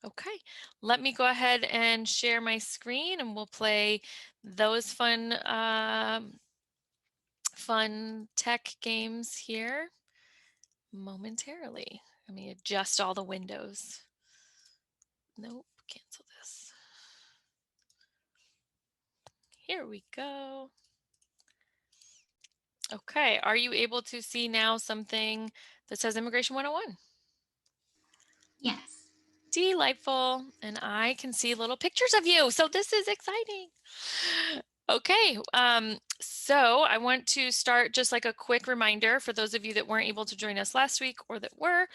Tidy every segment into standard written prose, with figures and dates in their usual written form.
Okay, let me go ahead and share my screen and we'll play those fun tech games here momentarily. Let me adjust all the windows. Nope, cancel this. Here we go. Okay, are you able to see now something that says Immigration 101? Yes. Delightful. And I can see little pictures of you. So this is exciting. Okay, so I want to start just like a quick reminder for those of you that weren't able to join us last week or that were.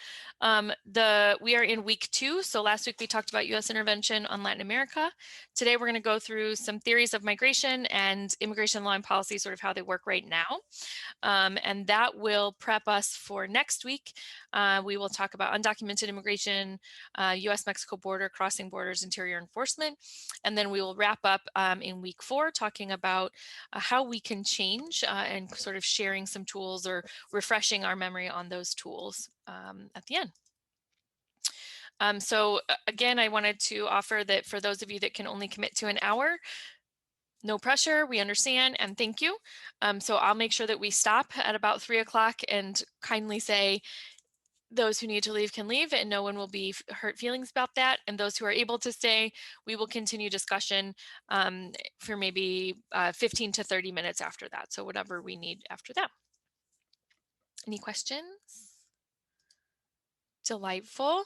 We are in week 2. So last week we talked about U.S. intervention on Latin America. Today we're going to go through some theories of migration and immigration law and policy, sort of how they work right now. And that will prep us for next week. We will talk about undocumented immigration, U.S.-Mexico border, crossing borders, interior enforcement. And then we will wrap up in week 4 talking about how we can change and sort of sharing some tools or refreshing our memory on those tools at the end. So again, I wanted to offer that for those of you that can only commit to an hour, no pressure, we understand, and thank you. So I'll make sure that we stop at about 3 o'clock and kindly say, those who need to leave can leave and no one will be hurt feelings about that. And those who are able to stay, we will continue discussion for maybe 15 to 30 minutes after that. So whatever we need after that. Any questions? Delightful.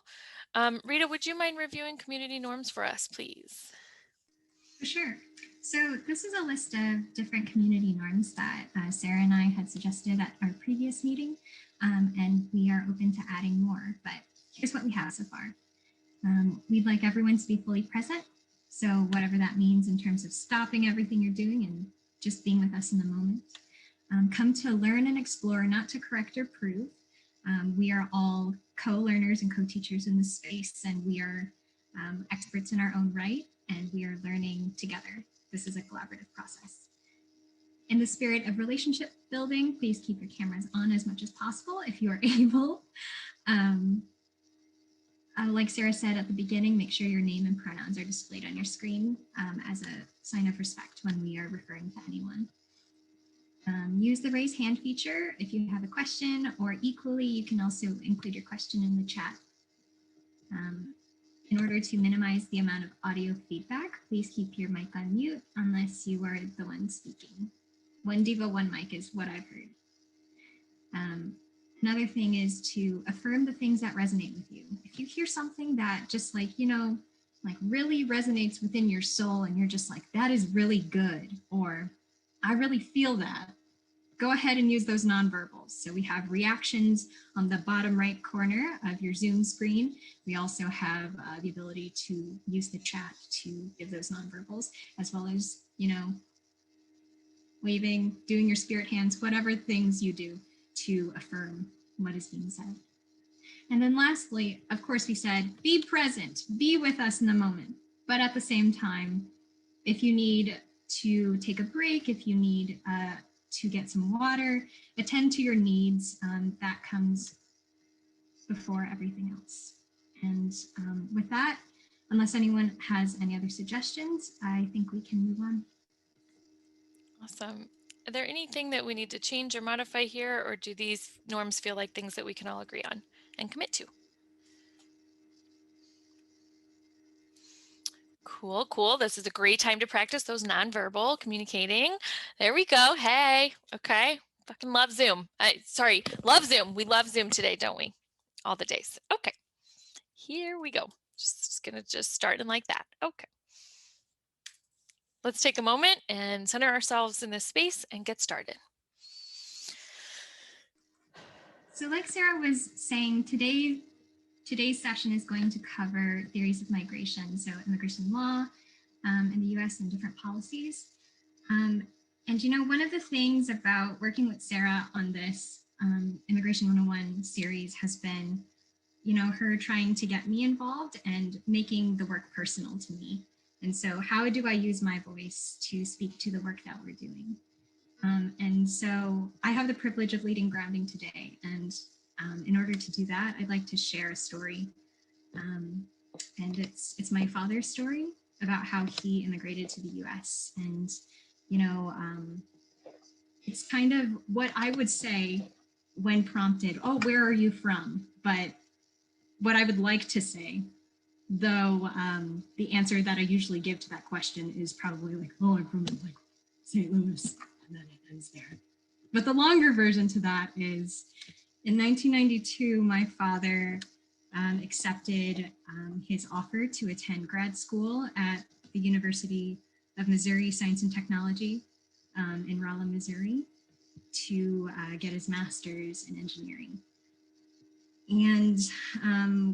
Rita, would you mind reviewing community norms for us, please? For sure. So this is a list of different community norms that Sarah and I had suggested at our previous meeting, and we are open to adding more, but here's what we have so far. We'd like everyone to be fully present. So whatever that means in terms of stopping everything you're doing and just being with us in the moment. Come to learn and explore, not to correct or prove. We are all co-learners and co-teachers in this space, and we are experts in our own right, and we are learning together. This is a collaborative process. In the spirit of relationship building, please keep your cameras on as much as possible if you are able. Like Sarah said at the beginning, make sure your name and pronouns are displayed on your screen as a sign of respect when we are referring to anyone. Use the raise hand feature if you have a question, or equally, you can also include your question in the chat. In order to minimize the amount of audio feedback, please keep your mic on mute unless you are the one speaking. One diva, one mic is what I've heard. Another thing is to affirm the things that resonate with you. If you hear something that just like, like really resonates within your soul and you're just like, that is really good, or I really feel that, go ahead and use those nonverbals. So we have reactions on the bottom right corner of your Zoom screen. We also have the ability to use the chat to give those nonverbals, as well as, waving, doing your spirit hands, whatever things you do to affirm what is being said. And then lastly, of course, we said, be present, be with us in the moment. But at the same time, if you need to take a break, if you need to get some water, attend to your needs, that comes before everything else. And with that, unless anyone has any other suggestions, I think we can move on. Awesome. Are there anything that we need to change or modify here, or do these norms feel like things that we can all agree on and commit to? Cool, cool. This is a great time to practice those nonverbal communicating. There we go. Hey, okay. Fucking love Zoom. Sorry, love Zoom. We love Zoom today, don't we? All the days. Okay. Here we go. Just gonna start in like that. Okay. Let's take a moment and center ourselves in this space and get started. So like Sarah was saying, today's session is going to cover theories of migration, so immigration law in the US and different policies. And one of the things about working with Sarah on this Immigration 101 series has been, her trying to get me involved and making the work personal to me. And so how do I use my voice to speak to the work that we're doing? And so I have the privilege of leading grounding today. And in order to do that, I'd like to share a story And it's my father's story about how he immigrated to the U.S. And, it's kind of what I would say when prompted, oh, where are you from? But what I would like to say, though, the answer that I usually give to that question is probably like, oh, I'm from like St. Louis, and then it ends there. But the longer version to that is in 1992, my father accepted his offer to attend grad school at the University of Missouri Science and Technology in Rolla, Missouri, to get his master's in engineering. And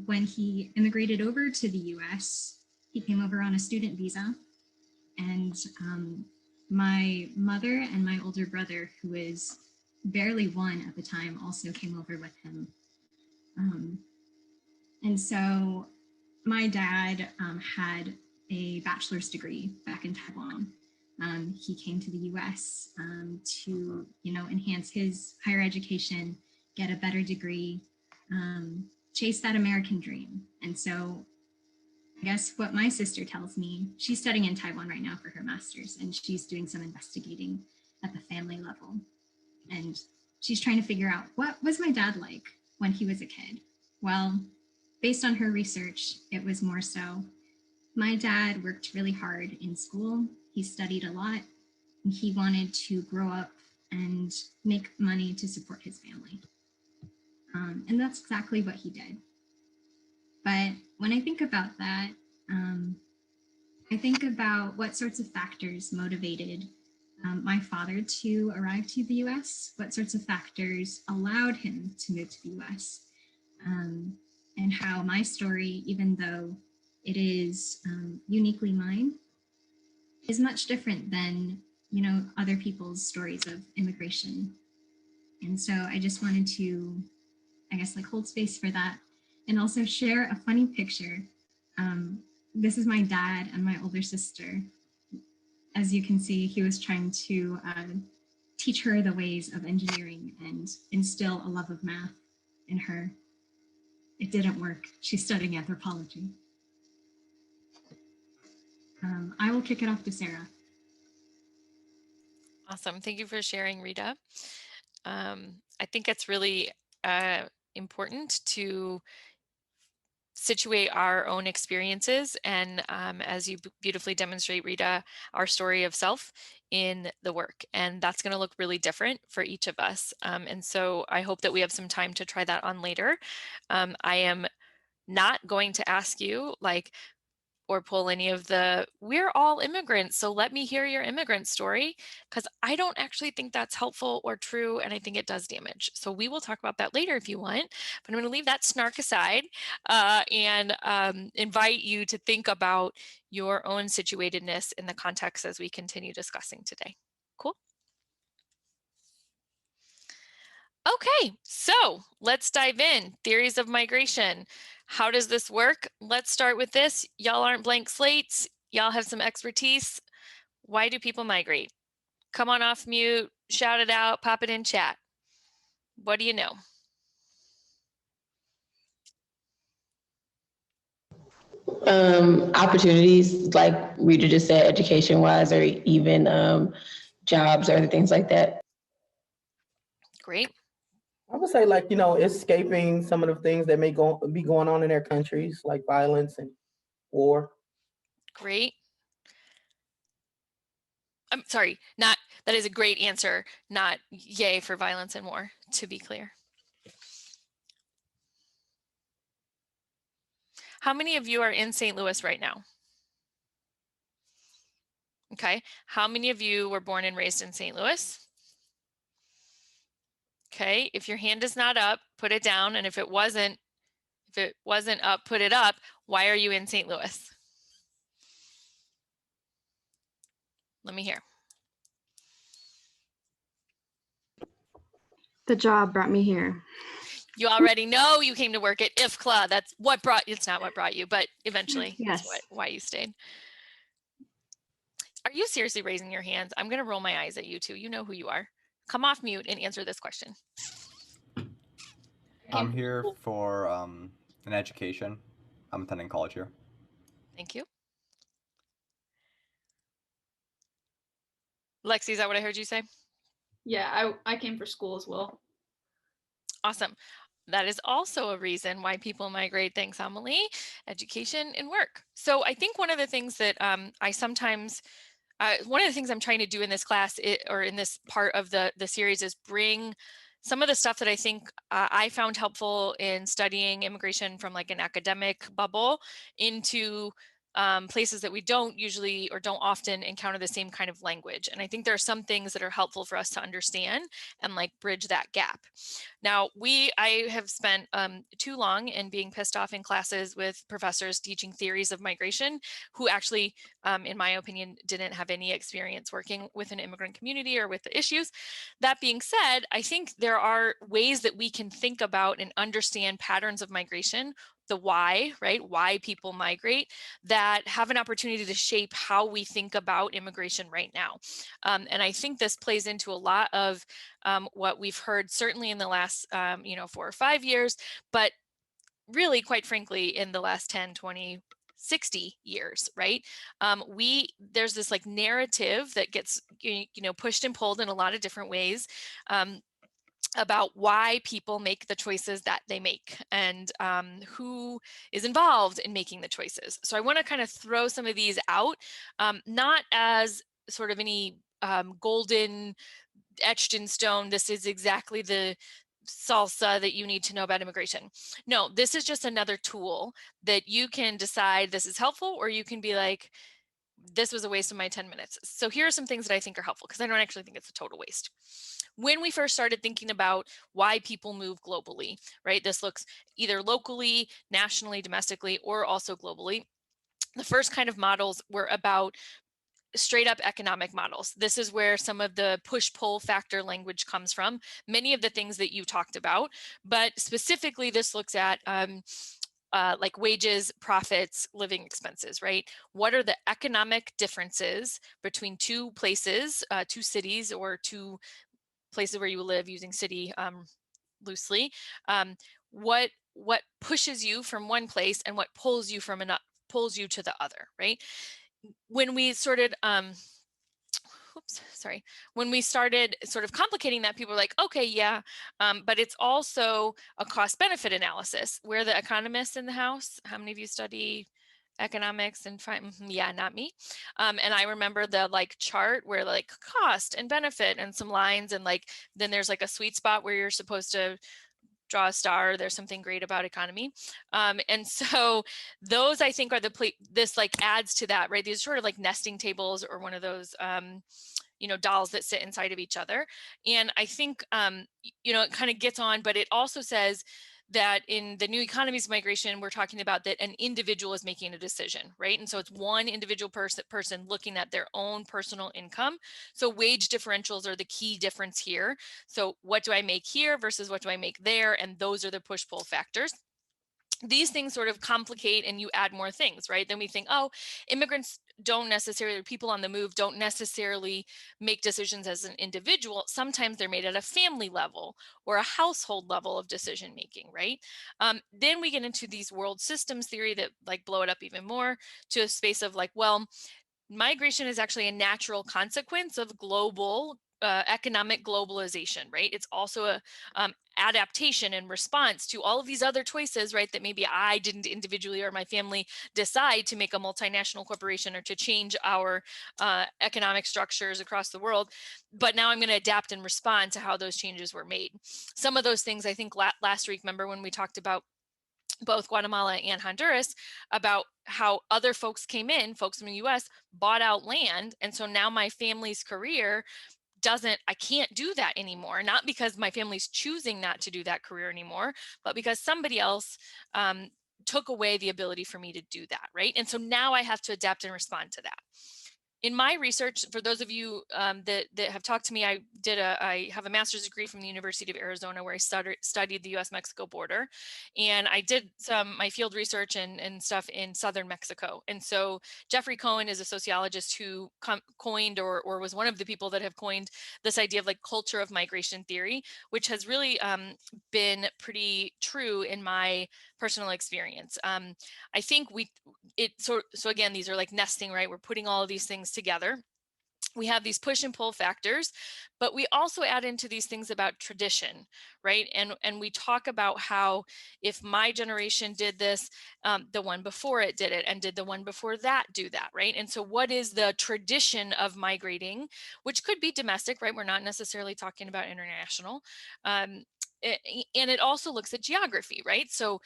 when he immigrated over to the US, he came over on a student visa. And my mother and my older brother, who was barely one at the time, also came over with him. And so my dad had a bachelor's degree back in Taiwan. He came to the US to, enhance his higher education, get a better degree, chase that American dream. And so I guess what my sister tells me, she's studying in Taiwan right now for her master's, and she's doing some investigating at the family level. And she's trying to figure out, what was my dad like when he was a kid? Well, based on her research, it was more so, my dad worked really hard in school. He studied a lot, and he wanted to grow up and make money to support his family. And that's exactly what he did. But when I think about that, I think about what sorts of factors motivated my father to arrive to the US, what sorts of factors allowed him to move to the US, and how my story, even though it is uniquely mine, is much different than, other people's stories of immigration. And so I just wanted to, I guess, like hold space for that and also share a funny picture. This is my dad and my older sister. As you can see, he was trying to teach her the ways of engineering and instill a love of math in her. It didn't work. She's studying anthropology. I will kick it off to Sarah. Awesome. Thank you for sharing, Rita. I think it's really important to situate our own experiences and as you beautifully demonstrate, Rita, our story of self in the work. And that's going to look really different for each of us. And so I hope that we have some time to try that on later. I am not going to ask you or pull any of the, we're all immigrants, so let me hear your immigrant story, because I don't actually think that's helpful or true, and I think it does damage. So we will talk about that later if you want, but I'm going to leave that snark aside and invite you to think about your own situatedness in the context as we continue discussing today. Cool? Okay, so let's dive in. Theories of migration. How does this work? Let's start with this. Y'all aren't blank slates. Y'all have some expertise. Why do people migrate? Come on off mute, shout it out, pop it in chat. What do you know? Opportunities, like Rita just said, education-wise, or even jobs or other things like that. Great. I would say, escaping some of the things that may be going on in their countries, like violence and war. Great. I'm sorry, not, that is a great answer, not yay for violence and war, to be clear. How many of you are in St. Louis right now? Okay, how many of you were born and raised in St. Louis? Okay, if your hand is not up, put it down, and if it wasn't up, put it up. Why are you in St. Louis? Let me hear. The job brought me here. You already know you came to work at IFCLA. That's what brought, it's not what brought you, but eventually Yes. that's why you stayed. Are you seriously raising your hands? I'm gonna roll my eyes at you two. You know who you are. Come off mute and answer this question. I'm here for an education. I'm attending college here. Thank you. Lexi, is that what I heard you say? Yeah, I came for school as well. Awesome. That is also a reason why people migrate. Thanks, Amelie. Education and work. So I think one of the things that I sometimes, one of the things I'm trying to do in this class or in this part of the series is bring some of the stuff that I think I found helpful in studying immigration from like an academic bubble into places that we don't usually or don't often encounter the same kind of language. And I think there are some things that are helpful for us to understand and like bridge that gap. Now, I have spent too long in being pissed off in classes with professors teaching theories of migration who actually, in my opinion, didn't have any experience working with an immigrant community or with the issues. That being said, I think there are ways that we can think about and understand patterns of migration, the why, right? Why people migrate, that have an opportunity to shape how we think about immigration right now. And I think this plays into a lot of what we've heard, certainly in the last, 4 or 5 years, but really, quite frankly, in the last 10, 20, 60 years, right? There's this like narrative that gets, pushed and pulled in a lot of different ways. About why people make the choices that they make and who is involved in making the choices. So I want to kind of throw some of these out, not as sort of any golden etched in stone, this is exactly the salsa that you need to know about immigration. No, this is just another tool that you can decide this is helpful, or you can be like, this was a waste of my 10 minutes. So here are some things that I think are helpful because I don't actually think it's a total waste. When we first started thinking about why people move globally, right? This looks either locally, nationally, domestically, or also globally. The first kind of models were about straight up economic models. This is where some of the push-pull factor language comes from, many of the things that you talked about, but specifically this looks at like wages, profits, living expenses, right? What are the economic differences between two places, two cities, or two places where you live, using city loosely? What pushes you from one place and what pulls you from pulls you to the other, right? When we started when we started sort of complicating that, people were like, okay, yeah, but it's also a cost benefit analysis. We're the economists in the house. How many of you study economics and yeah, not me. And I remember the like chart where like cost and benefit and some lines, and like then there's like a sweet spot where you're supposed to draw a star. There's something great about economy. And so those, I think, are this like adds to that, right? These are sort of like nesting tables or one of those dolls that sit inside of each other. And I think it kind of gets on, but it also says that in the new economies of migration, we're talking about that an individual is making a decision, right? And so it's one individual person looking at their own personal income. So wage differentials are the key difference here. So what do I make here versus what do I make there? And those are the push-pull factors. These things sort of complicate and you add more things, right? Then we think, oh, immigrants don't necessarily, people on the move don't necessarily make decisions as an individual. Sometimes they're made at a family level or a household level of decision making, right? Then we get into these world systems theory that like blow it up even more to a space of like, well, migration is actually a natural consequence of global economic globalization, right? It's also a adaptation and response to all of these other choices, right? That maybe I didn't individually or my family decide to make a multinational corporation or to change our economic structures across the world. But now I'm going to adapt and respond to how those changes were made. Some of those things, I think last week, remember when we talked about both Guatemala and Honduras, about how other folks came in, folks from the US bought out land. And so now my family's career I can't do that anymore, not because my family's choosing not to do that career anymore, but because somebody else took away the ability for me to do that, right? And so now I have to adapt and respond to that. in my research, for those of you that have talked to me, I have a master's degree from the University of Arizona where I studied the U.S.-Mexico border, and I did my field research and stuff in southern Mexico. And so Jeffrey Cohen is a sociologist who coined or was one of the people that have coined this idea of like culture of migration theory, which has really been pretty true in my personal experience. I think so again, these are like nesting, right? We're putting all of these things together. We have these push and pull factors, but we also add into these things about tradition, right? And we talk about how if my generation did this, the one before it did it, and did the one before that do that, right? And so what is the tradition of migrating, which could be domestic, right? We're not necessarily talking about international. And it also looks at geography, right? So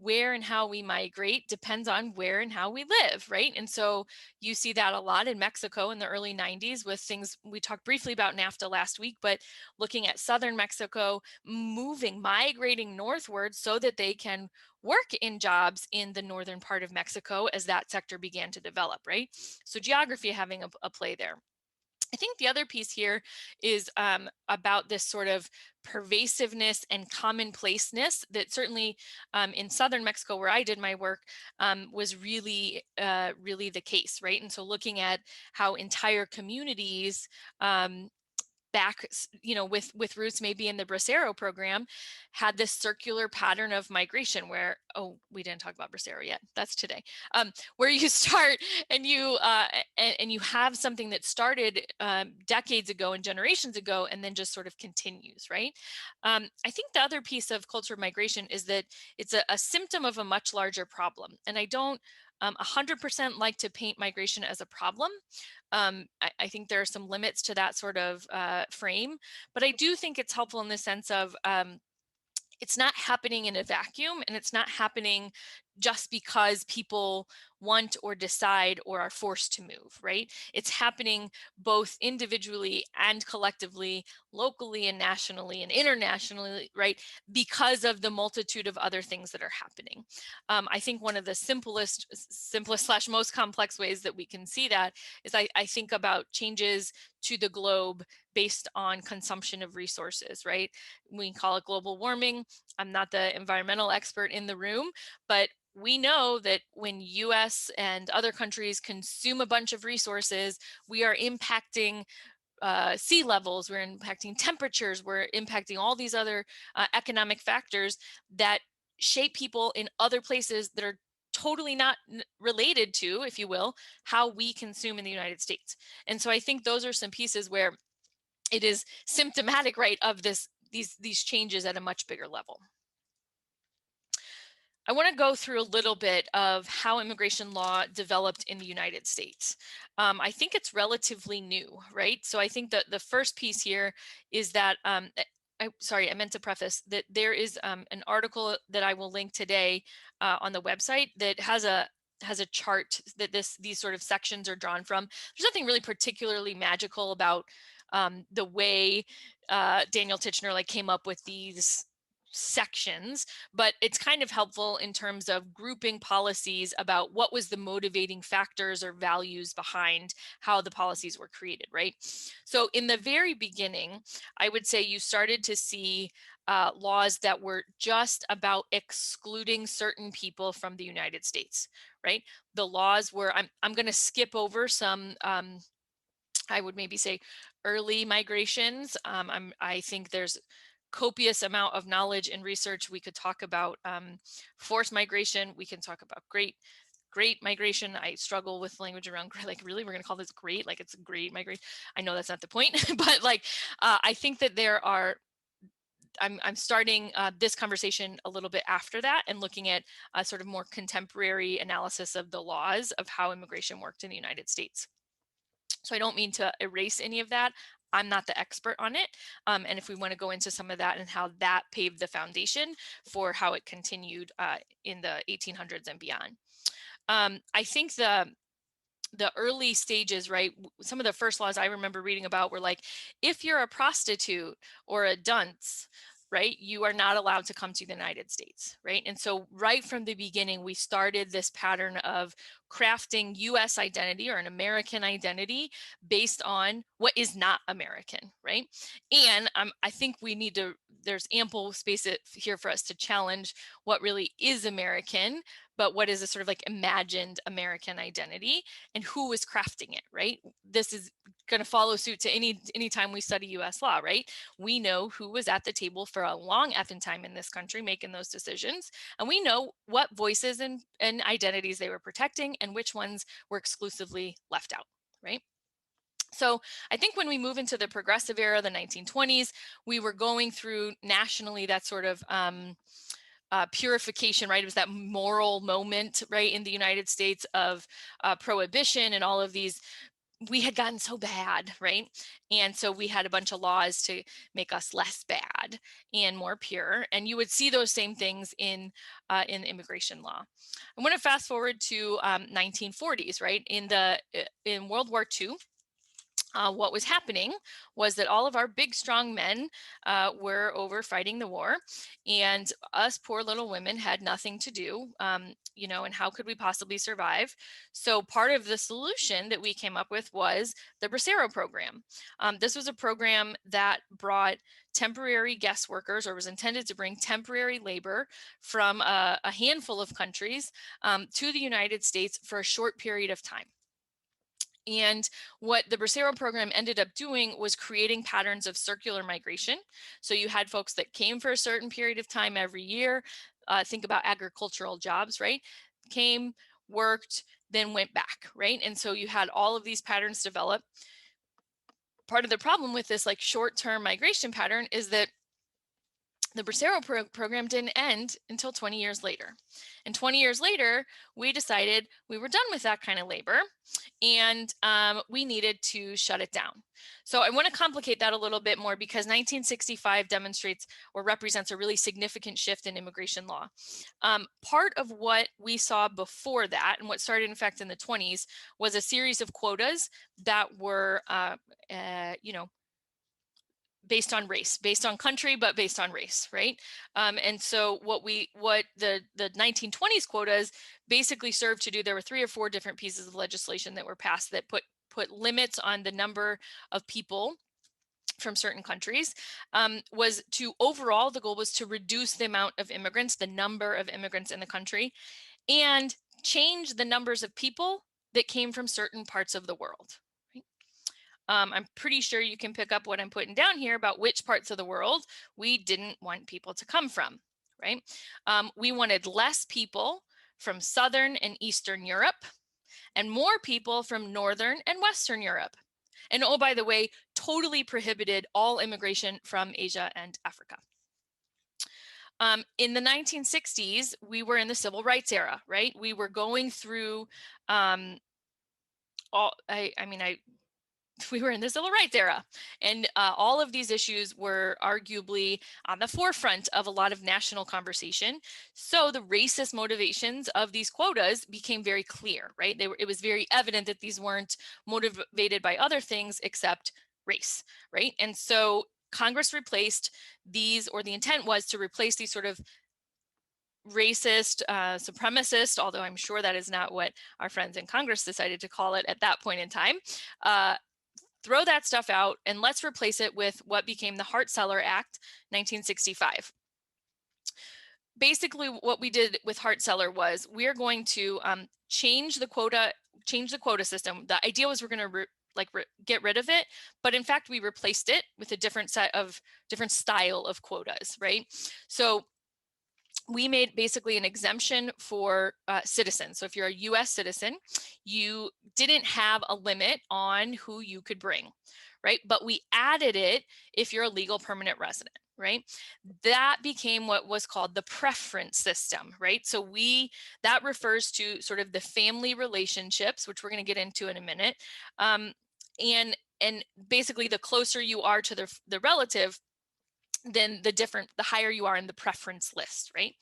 where and how we migrate depends on where and how we live, right? And so you see that a lot in Mexico in the early 90s with things, we talked briefly about NAFTA last week, but looking at southern Mexico, migrating northward so that they can work in jobs in the northern part of Mexico as that sector began to develop, right? So geography having a play there. I think the other piece here is about this sort of pervasiveness and commonplaceness that certainly in southern Mexico, where I did my work, was really, really the case, right? And so looking at how entire communities back, with roots maybe in the Bracero program, had this circular pattern of migration where, oh, we didn't talk about Bracero yet. That's today, where you start and you have something that started decades ago and generations ago, and then just sort of continues, right? I think the other piece of culture of migration is that it's a symptom of a much larger problem, and I don't 100% like to paint migration as a problem. I think there are some limits to that sort of frame, but I do think it's helpful in the sense of it's not happening in a vacuum, and it's not happening just because people want or decide or are forced to move, right? It's happening both individually and collectively, locally and nationally and internationally, right? Because of the multitude of other things that are happening. I think one of the simplest / most complex ways that we can see that is I think about changes to the globe based on consumption of resources, right? We call it global warming. I'm not the environmental expert in the room, but we know that when US and other countries consume a bunch of resources, we are impacting sea levels, we're impacting temperatures, we're impacting all these other economic factors that shape people in other places that are totally not related to, if you will, how we consume in the United States. And so I think those are some pieces where it is symptomatic, right, of these changes at a much bigger level. I want to go through a little bit of how immigration law developed in the United States. I think it's relatively new, right? So I think that the first piece here is that, I meant to preface that there is an article that I will link today on the website that has a chart that these sort of sections are drawn from. There's nothing really particularly magical about the way Daniel Titchener came up with these sections, but it's kind of helpful in terms of grouping policies about what was the motivating factors or values behind how the policies were created, right? So in the very beginning, I would say you started to see laws that were just about excluding certain people from the United States, right? The laws were, I'm going to skip over some, I would maybe say early migrations. I think there's copious amount of knowledge and research. We could talk about forced migration. We can talk about great migration. I struggle with language around really, we're going to call this great, like it's great migration. I know that's not the point, but I think that there are, I'm starting this conversation a little bit after that and looking at a sort of more contemporary analysis of the laws of how immigration worked in the United States. So I don't mean to erase any of that. I'm not the expert on it. And if we want to go into some of that and how that paved the foundation for how it continued in the 1800s and beyond. I think the early stages, right? Some of the first laws I remember reading about were like, if you're a prostitute or a dunce, right, you are not allowed to come to the United States, right? And so right from the beginning, we started this pattern of crafting US identity or an American identity based on what is not American, right? And I think we need to, there's ample space here for us to challenge what really is American, but what is a sort of like imagined American identity and who is crafting it, right? This is going to follow suit to any time we study US law, right? We know who was at the table for a long effing time in this country making those decisions, and we know what voices and identities they were protecting and which ones were exclusively left out, right? So I think when we move into the progressive era, the 1920s, we were going through nationally that sort of purification, right? It was that moral moment, right, in the United States of prohibition and all of these. We had gotten so bad, right? And so we had a bunch of laws to make us less bad and more pure. And you would see those same things in immigration law. I want to fast forward to 1940s, right? In World War II. What was happening was that all of our big, strong men were over fighting the war, and us poor little women had nothing to do, you know, and how could we possibly survive? So part of the solution that we came up with was the Bracero Program. This was a program that brought temporary guest workers, or was intended to bring temporary labor from a handful of countries to the United States for a short period of time. And what the Bracero program ended up doing was creating patterns of circular migration. So you had folks that came for a certain period of time every year. Think about agricultural jobs, right? Came, worked, then went back, right? And so you had all of these patterns develop. Part of the problem with this like short-term migration pattern is that the Bracero program didn't end until 20 years later. And 20 years later, we decided we were done with that kind of labor, and we needed to shut it down. So I want to complicate that a little bit more, because 1965 demonstrates or represents a really significant shift in immigration law. Part of what we saw before that, and what started in fact in the 20s, was a series of quotas that were, you know, based on race, based on country, but based on race, right? And so what the 1920s quotas basically served to do, there were 3 or 4 different pieces of legislation that were passed that put limits on the number of people from certain countries. Was to overall, the goal was to reduce the amount of immigrants, the number of immigrants in the country, and change the numbers of people that came from certain parts of the world. I'm pretty sure you can pick up what I'm putting down here about which parts of the world we didn't want people to come from, right? We wanted less people from Southern and Eastern Europe, and more people from Northern and Western Europe. And oh, by the way, totally prohibited all immigration from Asia and Africa. In the 1960s, we were in the civil rights era, right? We were going through we were in the civil rights era, and all of these issues were arguably on the forefront of a lot of national conversation. So the racist motivations of these quotas became very clear, right? It was very evident that these weren't motivated by other things except race, right? And so Congress replaced these, or the intent was to replace these sort of racist, supremacist, although I'm sure that is not what our friends in Congress decided to call it at that point in time. Throw that stuff out, and let's replace it with what became the Hart-Celler Act, 1965. Basically, what we did with Hart-Celler was we're going to change the quota system. The idea was we're going to get rid of it, but in fact, we replaced it with a different style of quotas, right? So we made basically an exemption for citizens. So if you're a US citizen, you didn't have a limit on who you could bring, right? But we added it if you're a legal permanent resident, right? That became what was called the preference system, right? So that refers to sort of the family relationships, which we're going to get into in a minute. And basically, the closer you are to the relative, then the higher you are in the preference list, right?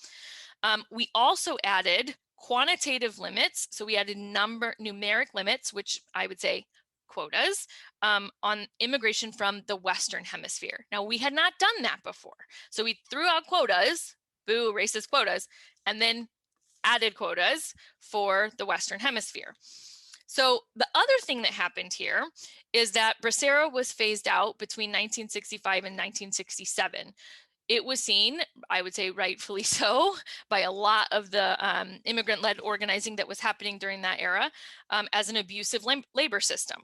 We also added quantitative limits. So we added numeric limits, which I would say quotas on immigration from the Western Hemisphere. Now, we had not done that before. So we threw out quotas, boo, racist quotas, and then added quotas for the Western Hemisphere. So the other thing that happened here is that Bracero was phased out between 1965 and 1967. It was seen, I would say rightfully so, by a lot of the immigrant-led organizing that was happening during that era as an abusive labor system.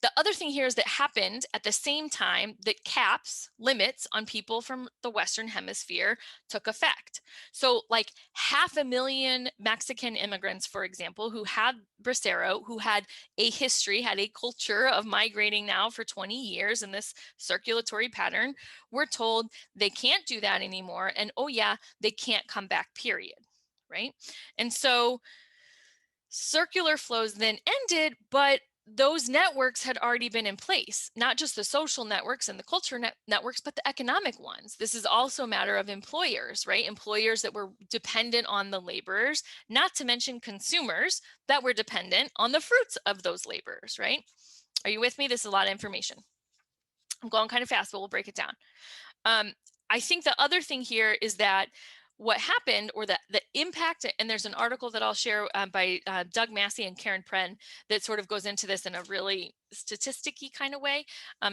The other thing here is that happened at the same time that caps, limits on people from the Western Hemisphere took effect. So like 500,000 Mexican immigrants, for example, who had Bracero, who had a history, had a culture of migrating now for 20 years in this circulatory pattern, were told they can't do that anymore. And oh yeah, they can't come back, period, right? And so circular flows then ended, but those networks had already been in place, not just the social networks and the culture networks, but the economic ones. This is also a matter of employers, right? Employers that were dependent on the laborers, not to mention consumers that were dependent on the fruits of those laborers, right? Are you with me? This is a lot of information. I'm going kind of fast, but we'll break it down. I think the other thing here is that what happened, or the impact, and there's an article that I'll share by Doug Massey and Karen Pren that sort of goes into this in a really statistic-y kind of way.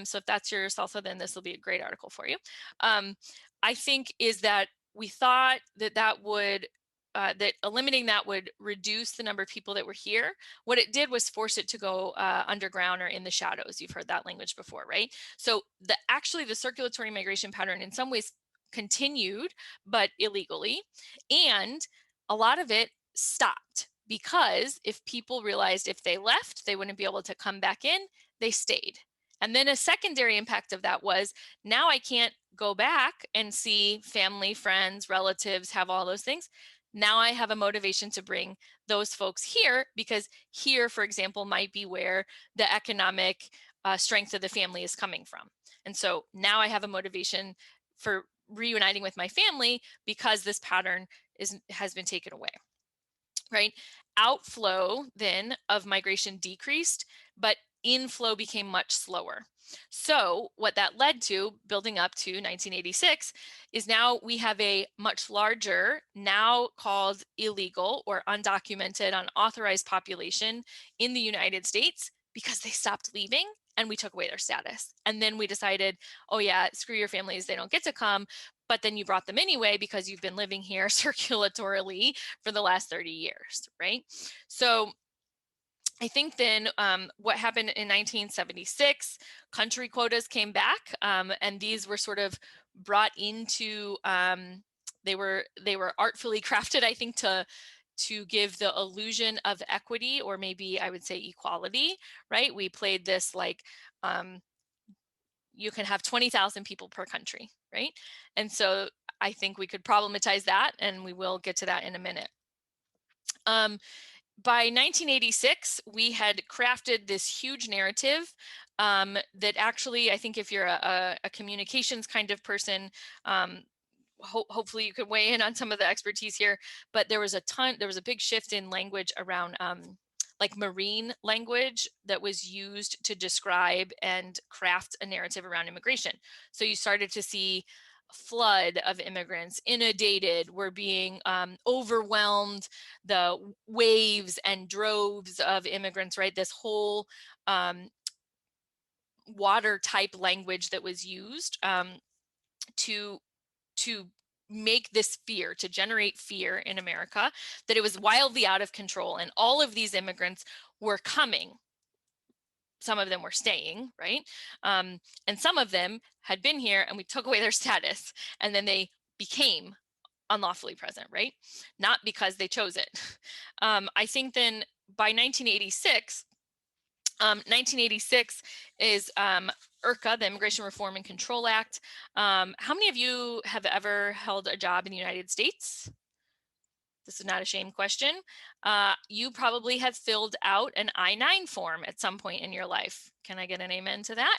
So if that's your salsa, then this will be a great article for you. I think is that we thought that that would that eliminating that would reduce the number of people that were here. What it did was force it to go underground or in the shadows. You've heard that language before, right? So actually the circulatory migration pattern in some ways continued, but illegally. And a lot of it stopped because if people realized if they left, they wouldn't be able to come back in, they stayed. And then a secondary impact of that was now I can't go back and see family, friends, relatives, have all those things. Now I have a motivation to bring those folks here because here, for example, might be where the economic strength of the family is coming from. And so now I have a motivation for reuniting with my family because this pattern has been taken away, right? Outflow then of migration decreased, but inflow became much slower. So what that led to, building up to 1986, is now we have a much larger, now called illegal or undocumented, unauthorized population in the United States because they stopped leaving and we took away their status. And then we decided, oh yeah, screw your families, they don't get to come, but then you brought them anyway because you've been living here circulatorily for the last 30 years, right? So I think then what happened in 1976, country quotas came back, and these were sort of brought into, they were artfully crafted, I think, to give the illusion of equity, or maybe I would say equality, right? We played this like, you can have 20,000 people per country, right? And so I think we could problematize that, and we will get to that in a minute. By 1986, we had crafted this huge narrative that actually, I think if you're a communications kind of person, hopefully you could weigh in on some of the expertise here, but there was a big shift in language around like marine language that was used to describe and craft a narrative around immigration. So you started to see flood of immigrants, inundated, were being overwhelmed, the waves and droves of immigrants, right? This whole water type language that was used to make this fear, to generate fear in America, that it was wildly out of control and all of these immigrants were coming. Some of them were staying, right? And some of them had been here and we took away their status and then they became unlawfully present, right? Not because they chose it. I think then by 1986, 1986 is IRCA, the Immigration Reform and Control Act. How many of you have ever held a job in the United States? This is not a shame question. You probably have filled out an I-9 form at some point in your life. Can I get an amen to that?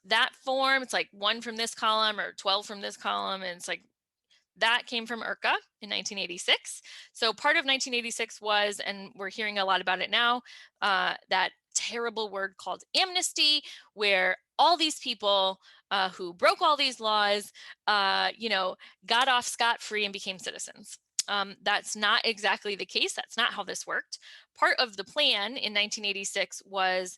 That form, it's like 1 from this column or 12 from this column, and it's like That came from IRCA in 1986. So part of 1986 was, and we're hearing a lot about it now, that terrible word called amnesty, where all these people who broke all these laws, got off scot-free and became citizens. That's not exactly the case. That's not how this worked. Part of the plan in 1986 was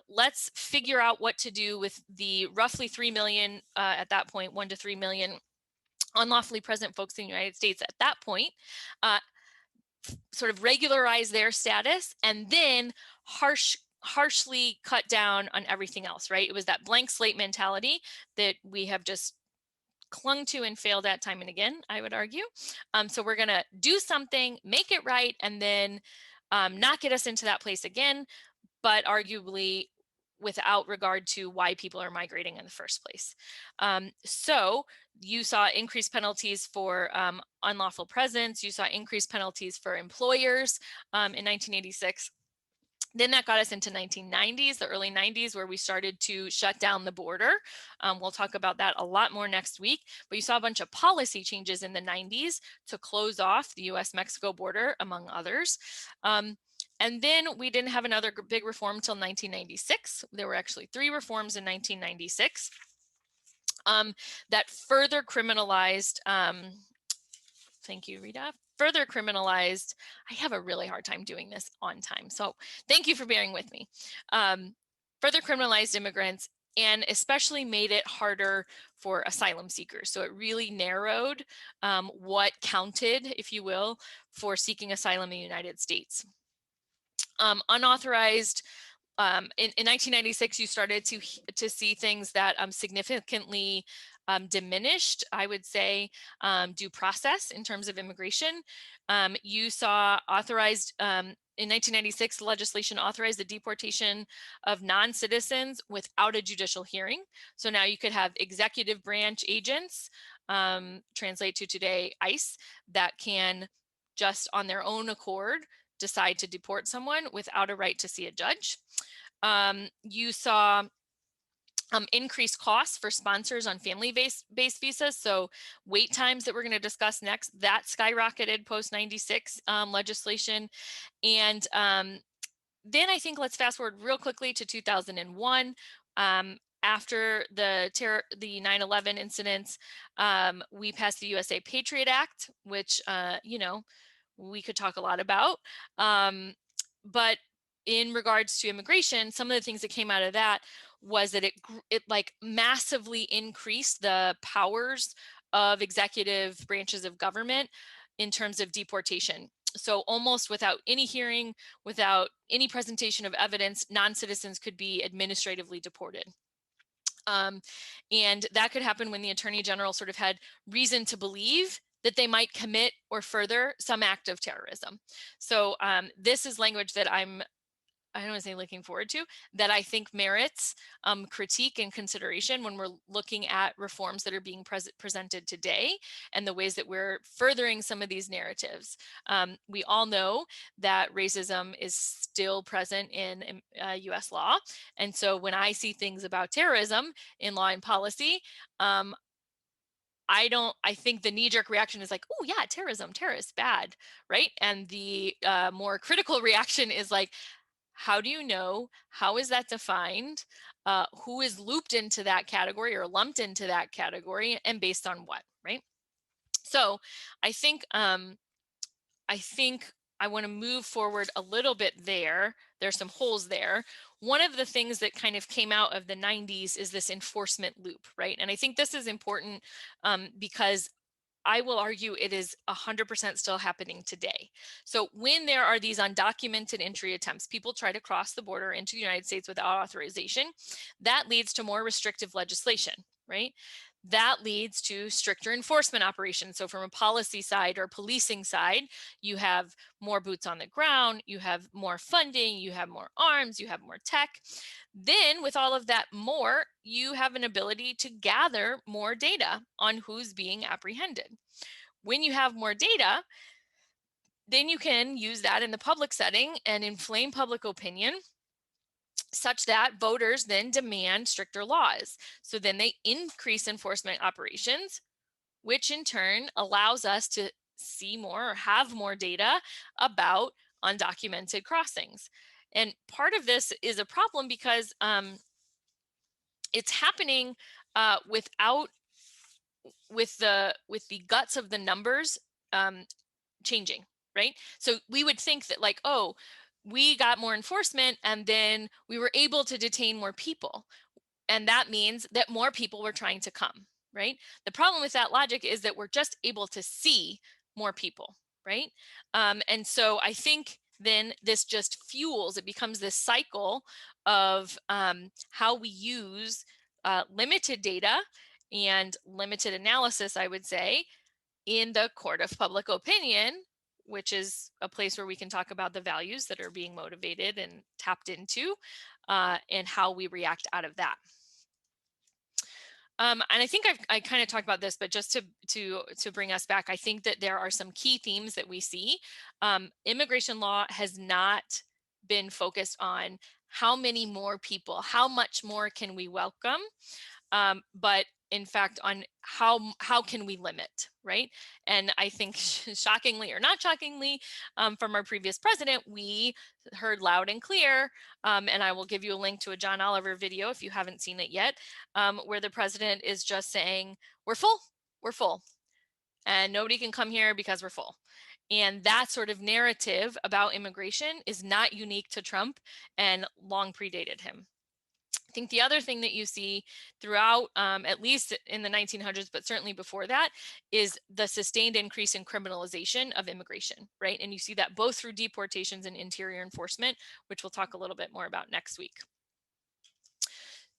let's figure out what to do with the roughly 3 million, at that point, 1 to 3 million unlawfully present folks in the United States at that point, sort of regularize their status, and then harshly cut down on everything else, right? It was that blank slate mentality that we have just clung to and failed at time and again, I would argue. So we're gonna do something, make it right, and then not get us into that place again, but arguably without regard to why people are migrating in the first place. So you saw increased penalties for unlawful presence. You saw increased penalties for employers in 1986. Then that got us into 1990s, the early 90s, where we started to shut down the border. We'll talk about that a lot more next week, but you saw a bunch of policy changes in the 90s to close off the US-Mexico border, among others. And then we didn't have another big reform until 1996. There were actually 3 reforms in 1996 that further criminalized, thank you, Rita, further criminalized, I have a really hard time doing this on time, so thank you for bearing with me. Further criminalized immigrants and especially made it harder for asylum seekers. So it really narrowed what counted, if you will, for seeking asylum in the United States. Unauthorized, in 1996, you started to see things that significantly diminished, I would say, due process in terms of immigration. You saw authorized, in 1996, legislation authorized the deportation of non-citizens without a judicial hearing. So now you could have executive branch agents, translate to today ICE, that can just on their own accord decide to deport someone without a right to see a judge. You saw increased costs for sponsors on family-based visas. So wait times that we're going to discuss next, that skyrocketed post-96 legislation. And then I think let's fast forward real quickly to 2001. After the 9/11 incidents, we passed the USA Patriot Act, which, we could talk a lot about. But in regards to immigration, some of the things that came out of that was that it like massively increased the powers of executive branches of government in terms of deportation. So almost without any hearing, without any presentation of evidence, non-citizens could be administratively deported. And that could happen when the Attorney General sort of had reason to believe that they might commit or further some act of terrorism. So this is language that I don't want to say looking forward to, that I think merits critique and consideration when we're looking at reforms that are being presented today and the ways that we're furthering some of these narratives. We all know that racism is still present in US law. And so when I see things about terrorism in law and policy, I think the knee-jerk reaction is like, oh yeah, terrorists, bad, right? And the more critical reaction is like, how do you know? How is that defined? Who is looped into that category or lumped into that category, and based on what, right? So I think I want to move forward a little bit there. There's some holes there. One of the things that kind of came out of the 90s is this enforcement loop, right? And I think this is important because I will argue it is 100% still happening today. So when there are these undocumented entry attempts, people try to cross the border into the United States without authorization, that leads to more restrictive legislation, right? That leads to stricter enforcement operations. So from a policy side or policing side, you have more boots on the ground, you have more funding, you have more arms, you have more tech. Then with all of that more, you have an ability to gather more data on who's being apprehended. When you have more data, then you can use that in the public setting and inflame public opinion such that voters then demand stricter laws. So then they increase enforcement operations, which in turn allows us to see more or have more data about undocumented crossings. And part of this is a problem because it's happening without with the guts of the numbers changing, right? So we would think that like, oh, we got more enforcement and then we were able to detain more people. And that means that more people were trying to come, right? The problem with that logic is that we're just able to see more people, right? And so I think then this just fuels, it becomes this cycle of how we use limited data and limited analysis, I would say, in the court of public opinion, which is a place where we can talk about the values that are being motivated and tapped into, and how we react out of that. And I think I kind of talked about this, but just to bring us back, I think that there are some key themes that we see. Immigration law has not been focused on how many more people, how much more can we welcome, but in fact on how can we limit, right? And I think shockingly or not shockingly, from our previous president, we heard loud and clear, and I will give you a link to a John Oliver video if you haven't seen it yet, where the president is just saying, we're full, and nobody can come here because we're full. And that sort of narrative about immigration is not unique to Trump and long predated him. I think the other thing that you see throughout, at least in the 1900s, but certainly before that, is the sustained increase in criminalization of immigration, right? And you see that both through deportations and interior enforcement, which we'll talk a little bit more about next week.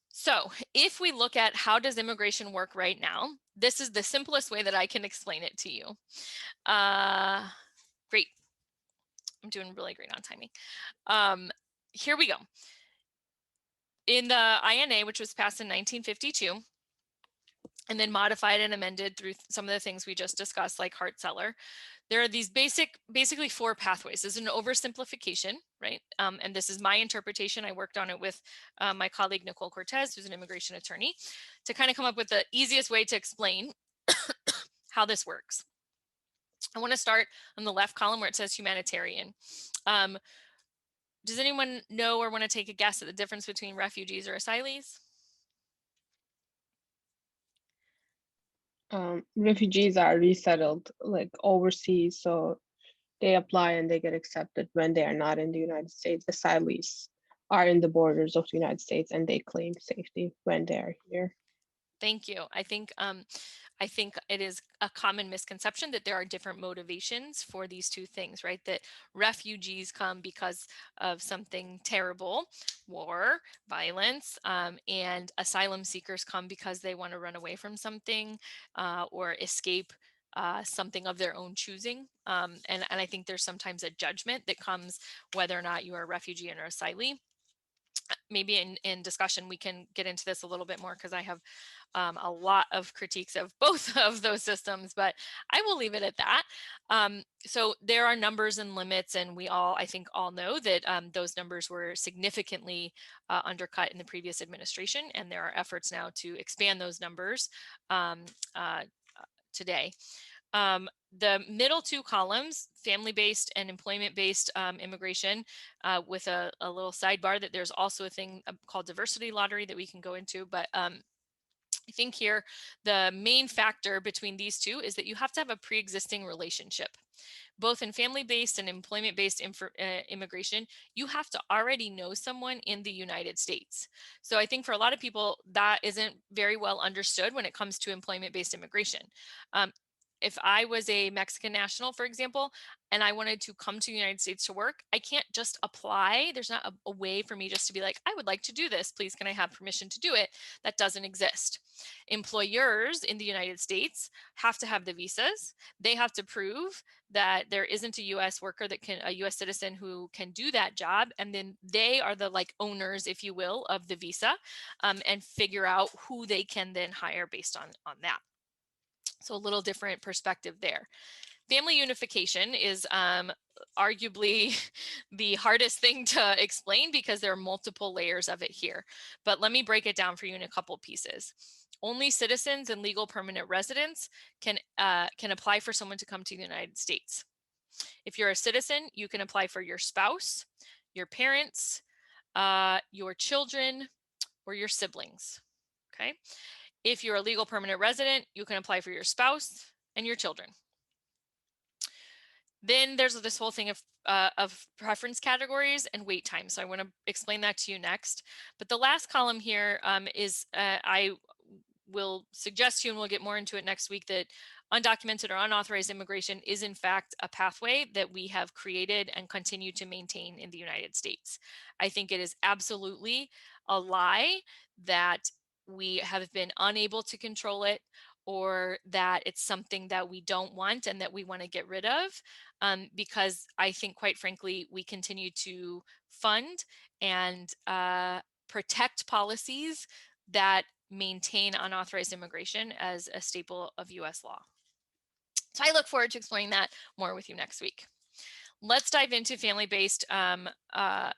So if we look at how does immigration work right now, this is the simplest way that I can explain it to you. Great. I'm doing really great on timing. Here we go. In the INA, which was passed in 1952, and then modified and amended through some of the things we just discussed, like Hart-Celler, there are these basically four pathways. This is an oversimplification, right? And this is my interpretation. I worked on it with my colleague, Nicole Cortez, who's an immigration attorney, to kind of come up with the easiest way to explain how this works. I want to start on the left column where it says humanitarian. Does anyone know or want to take a guess at the difference between refugees or asylees? Refugees are resettled like overseas, so they apply and they get accepted when they are not in the United States. Asylees are in the borders of the United States and they claim safety when they are here. Thank you. I think it is a common misconception that there are different motivations for these two things, right? That refugees come because of something terrible, war, violence, and asylum seekers come because they want to run away from something or escape something of their own choosing. And I think there's sometimes a judgment that comes whether or not you are a refugee or asylee. Maybe in discussion, we can get into this a little bit more because I have a lot of critiques of both of those systems, but I will leave it at that. So there are numbers and limits, and we all, I think, all know that those numbers were significantly undercut in the previous administration, and there are efforts now to expand those numbers today. The middle two columns, family-based and employment-based immigration, with a little sidebar that there's also a thing called diversity lottery that we can go into, but I think here the main factor between these two is that you have to have a pre-existing relationship. Both in family-based and employment-based immigration, you have to already know someone in the United States. So I think for a lot of people, that isn't very well understood when it comes to employment-based immigration. If I was a Mexican national, for example, and I wanted to come to the United States to work, I can't just apply. There's not a way for me just to be like, I would like to do this. Please, can I have permission to do it? That doesn't exist. Employers in the United States have to have the visas. They have to prove that there isn't a US worker a US citizen who can do that job. And then they are the like owners, if you will, of the visa, and figure out who they can then hire based on that. So a little different perspective there. Family unification is arguably the hardest thing to explain because there are multiple layers of it here. But let me break it down for you in a couple pieces. only citizens and legal permanent residents can apply for someone to come to the United States. If you're a citizen, you can apply for your spouse, your parents, your children, or your siblings. Okay. If you're a legal permanent resident, you can apply for your spouse and your children. Then there's this whole thing of preference categories and wait time. So I want to explain that to you next. But the last column here is I will suggest to you, and we'll get more into it next week, that undocumented or unauthorized immigration is in fact a pathway that we have created and continue to maintain in the United States. I think it is absolutely a lie that we have been unable to control it, or that it's something that we don't want and that we want to get rid of, because I think, quite frankly, we continue to fund and protect policies that maintain unauthorized immigration as a staple of US law. So I look forward to exploring that more with you next week. Let's dive into family-based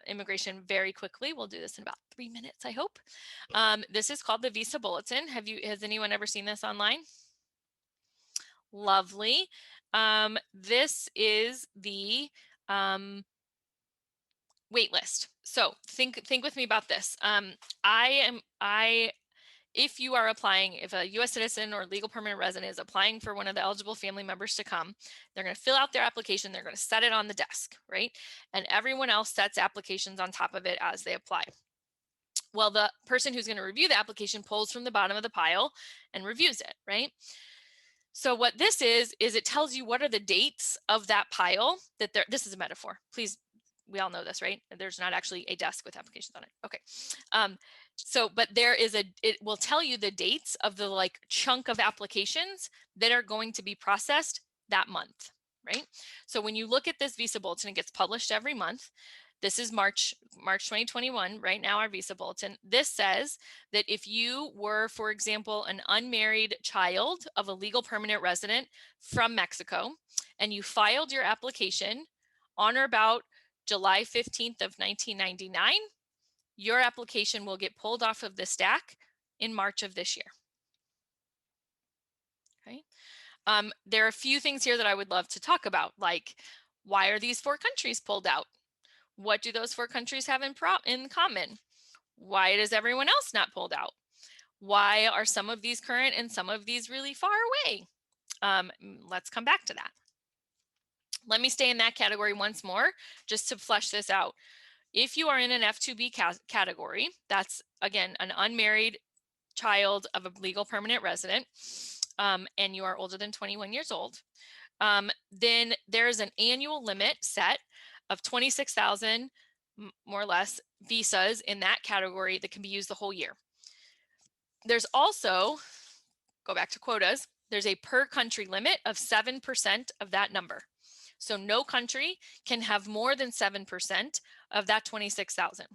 immigration very quickly. We'll do this in about 3 minutes, I hope. This is called the Visa Bulletin. Has anyone ever seen this online? Lovely. This is the wait list. So think with me about this. If you are applying, if a U.S. citizen or legal permanent resident is applying for one of the eligible family members to come, they're going to fill out their application. They're going to set it on the desk, right? And everyone else sets applications on top of it as they apply. Well, the person who's going to review the application pulls from the bottom of the pile and reviews it, right? So what this is it tells you what are the dates of that pile that this is a metaphor. Please, we all know this, right? There's not actually a desk with applications on it. Okay. But it will tell you the dates of the like chunk of applications that are going to be processed that month, right? So when you look at this Visa Bulletin, it gets published every month. This is March 2021, right now, our Visa Bulletin. This says that if you were, for example, an unmarried child of a legal permanent resident from Mexico, and you filed your application on or about July 15th of 1999, your application will get pulled off of the stack in March of this year. Okay. There are a few things here that I would love to talk about, like why are these 4 countries pulled out? What do those 4 countries have in common? Why is everyone else not pulled out? Why are some of these current and some of these really far away? Let's come back to that. Let me stay in that category once more, just to flesh this out. If you are in an F2B category, that's, again, an unmarried child of a legal permanent resident, and you are older than 21 years old, then there's an annual limit set of 26,000, more or less, visas in that category that can be used the whole year. There's also, go back to quotas, there's a per country limit of 7% of that number. So no country can have more than 7% of that 26,000.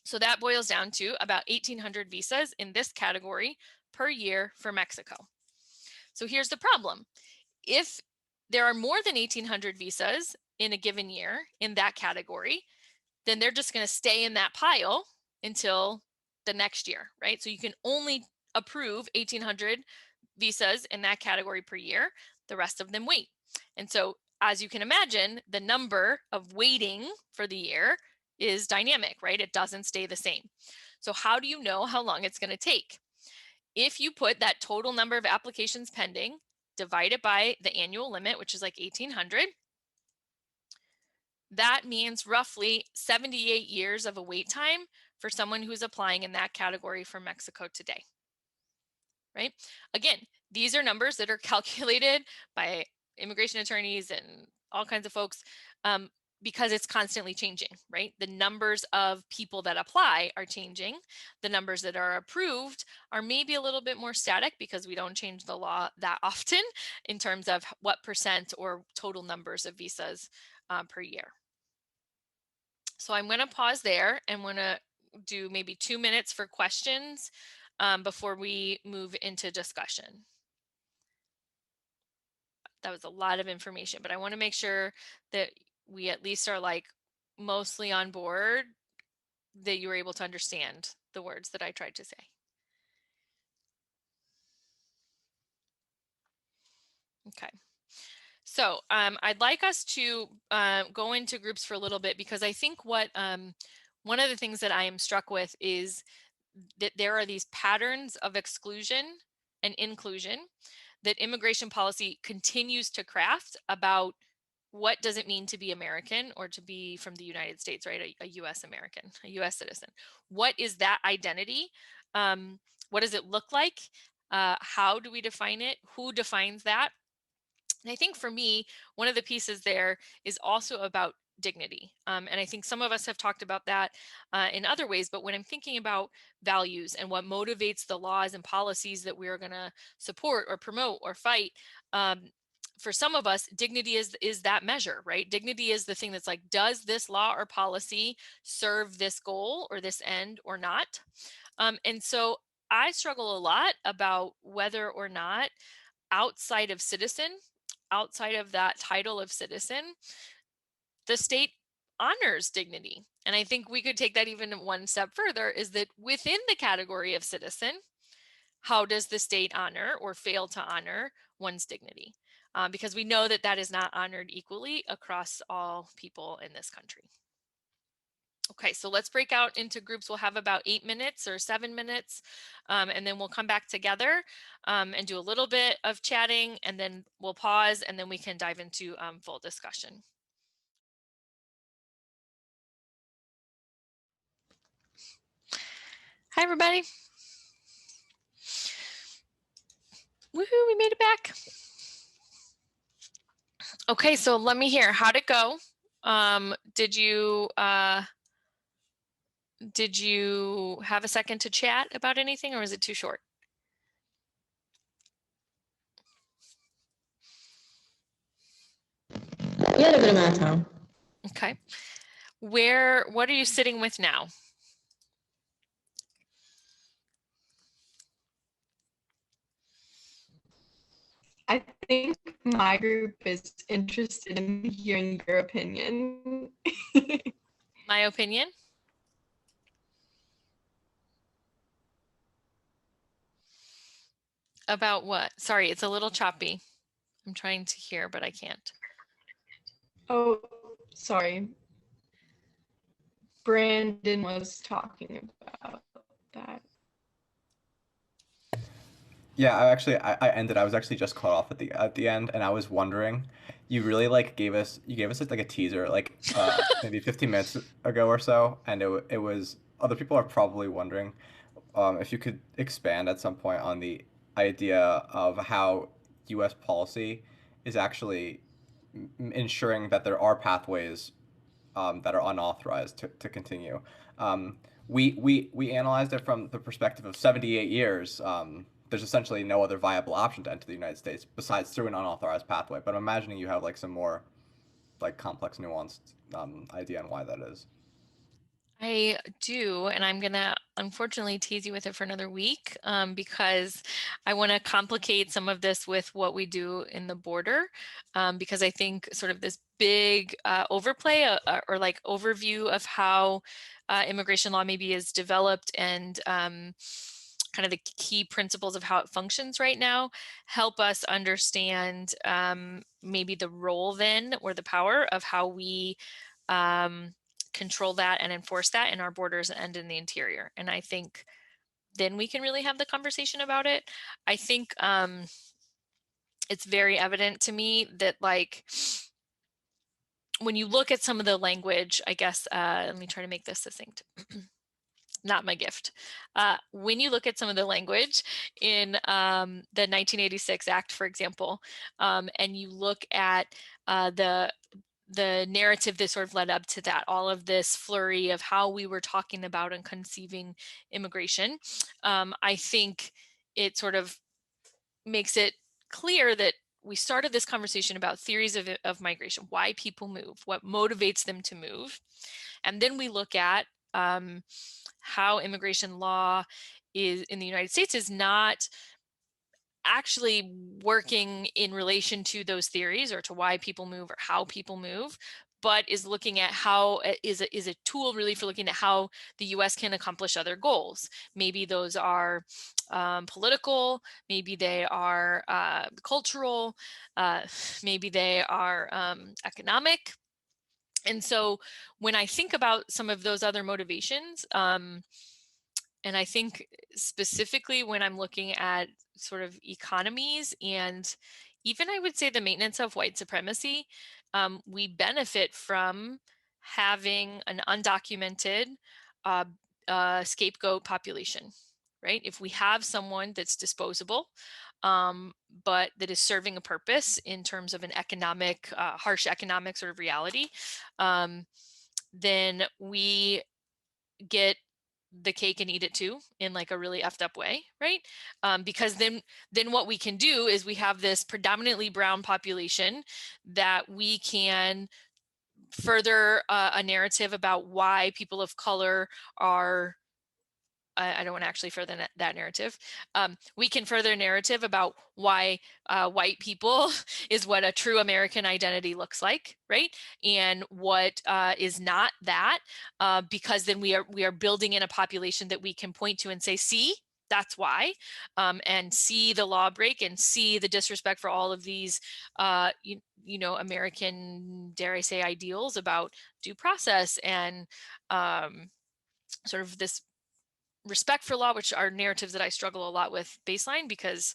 So that boils down to about 1,800 visas in this category per year for Mexico. So here's the problem. If there are more than 1,800 visas in a given year in that category, then they're just going to stay in that pile until the next year, right? So you can only approve 1,800 visas in that category per year. The rest of them wait. And so, as you can imagine, the number of waiting for the year is dynamic, right? It doesn't stay the same. So how do you know how long it's going to take? If you put that total number of applications pending, divide it by the annual limit, which is like 1,800, that means roughly 78 years of a wait time for someone who's applying in that category for Mexico today, right? Again, these are numbers that are calculated by immigration attorneys and all kinds of folks, because it's constantly changing, right? The numbers of people that apply are changing. The numbers that are approved are maybe a little bit more static because we don't change the law that often in terms of what percent or total numbers of visas per year. So I'm going to pause there and want to do maybe 2 minutes for questions before we move into discussion. That was a lot of information, but I want to make sure that we at least are like mostly on board, that you were able to understand the words that I tried to say. Okay. So I'd like us to go into groups for a little bit, because I think what one of the things that I am struck with is that there are these patterns of exclusion and inclusion that immigration policy continues to craft about what does it mean to be American or to be from the United States, right? A US American, a US citizen. What is that identity? What does it look like? How do we define it? Who defines that? And I think for me, one of the pieces there is also about dignity. And I think some of us have talked about that in other ways, but when I'm thinking about values and what motivates the laws and policies that we are going to support or promote or fight, for some of us, dignity is that measure, right? Dignity is the thing that's like, does this law or policy serve this goal or this end or not? And so I struggle a lot about whether or not outside of citizen, outside of that title of citizen, the state honors dignity. And I think we could take that even one step further, is that within the category of citizen, how does the state honor or fail to honor one's dignity? Because we know that that is not honored equally across all people in this country. Okay, so let's break out into groups. We'll have about 8 minutes or 7 minutes, and then we'll come back together and do a little bit of chatting, and then we'll pause, and then we can dive into full discussion. Hi, everybody. Woohoo, we made it back. Okay, so let me hear, how'd it go? Did you have a second to chat about anything, or was it too short? We had a good amount of time. Okay. What are you sitting with now? I think my group is interested in hearing your opinion. My opinion? About what? Sorry, it's a little choppy. I'm trying to hear, but I can't. Oh, sorry. Brandon was talking about that. Yeah, I ended. I was actually just cut off at the end, and I was wondering, you really like gave us like a teaser like maybe 15 minutes ago or so, and it was other people are probably wondering if you could expand at some point on the idea of how U.S. policy is actually ensuring that there are pathways that are unauthorized to continue. We analyzed it from the perspective of 78 years. There's essentially no other viable option to enter the United States besides through an unauthorized pathway. But I'm imagining you have like some more like complex, nuanced idea on why that is. I do, and I'm gonna unfortunately tease you with it for another week because I want to complicate some of this with what we do in the border, because I think sort of this big overplay or like overview of how immigration law maybe is developed and kind of the key principles of how it functions right now help us understand maybe the role then or the power of how we control that and enforce that in our borders and in the interior. And I think then we can really have the conversation about it. I think it's very evident to me that like when you look at some of the language, I guess, let me try to make this succinct. Not my gift. When you look at some of the language in the 1986 Act, for example, and you look at the narrative that sort of led up to that, all of this flurry of how we were talking about and conceiving immigration, I think it sort of makes it clear that we started this conversation about theories of migration, why people move, what motivates them to move. And then we look at how immigration law is in the United States is not actually working in relation to those theories or to why people move or how people move, but is looking at how is a tool really for looking at how the US can accomplish other goals. Maybe those are political, maybe they are cultural, maybe they are economic. And so when I think about some of those other motivations, and I think specifically when I'm looking at sort of economies and even I would say the maintenance of white supremacy, we benefit from having an undocumented scapegoat population, right? If we have someone that's disposable, but that is serving a purpose in terms of an economic, harsh economic sort of reality, then we get the cake and eat it too in like a really effed up way, right? Because then what we can do is we have this predominantly brown population that we can further a narrative about why people of color are I don't want to actually further that narrative. We can further a narrative about why white people is what a true American identity looks like, right? And what is not that, because then we are building in a population that we can point to and say, see, that's why, and see the law break and see the disrespect for all of these, you know, American, dare I say, ideals about due process and sort of this respect for law, which are narratives that I struggle a lot with baseline because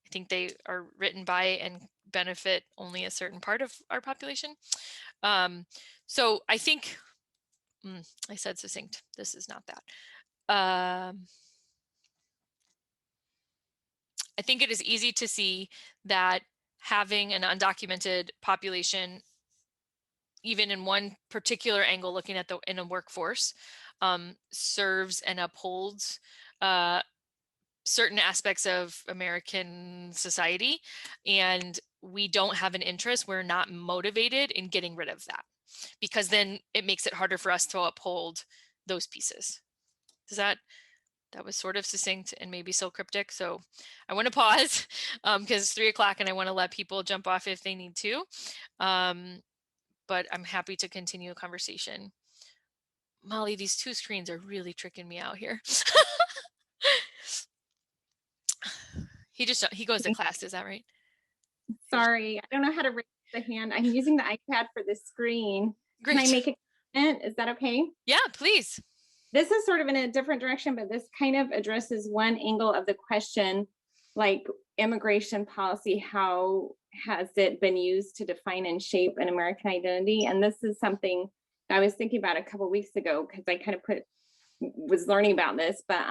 I think they are written by and benefit only a certain part of our population. So I think, I said succinct, this is not that. I think it is easy to see that having an undocumented population, even in one particular angle, looking at in a workforce, serves and upholds certain aspects of American society, and we don't have an interest, we're not motivated in getting rid of that, because then it makes it harder for us to uphold those pieces. That was sort of succinct and maybe so cryptic. So I want to pause because it's 3 o'clock and I want to let people jump off if they need to. But I'm happy to continue a conversation. Molly, these two screens are really tricking me out here. He goes to class, is that right? Sorry, I don't know how to raise the hand. I'm using the iPad for this screen. Great. Can I make a comment? Is that okay? Yeah, please. This is sort of in a different direction, but this kind of addresses one angle of the question, like immigration policy, how has it been used to define and shape an American identity? And this is something I was thinking about a couple of weeks ago because I kind of was learning about this, but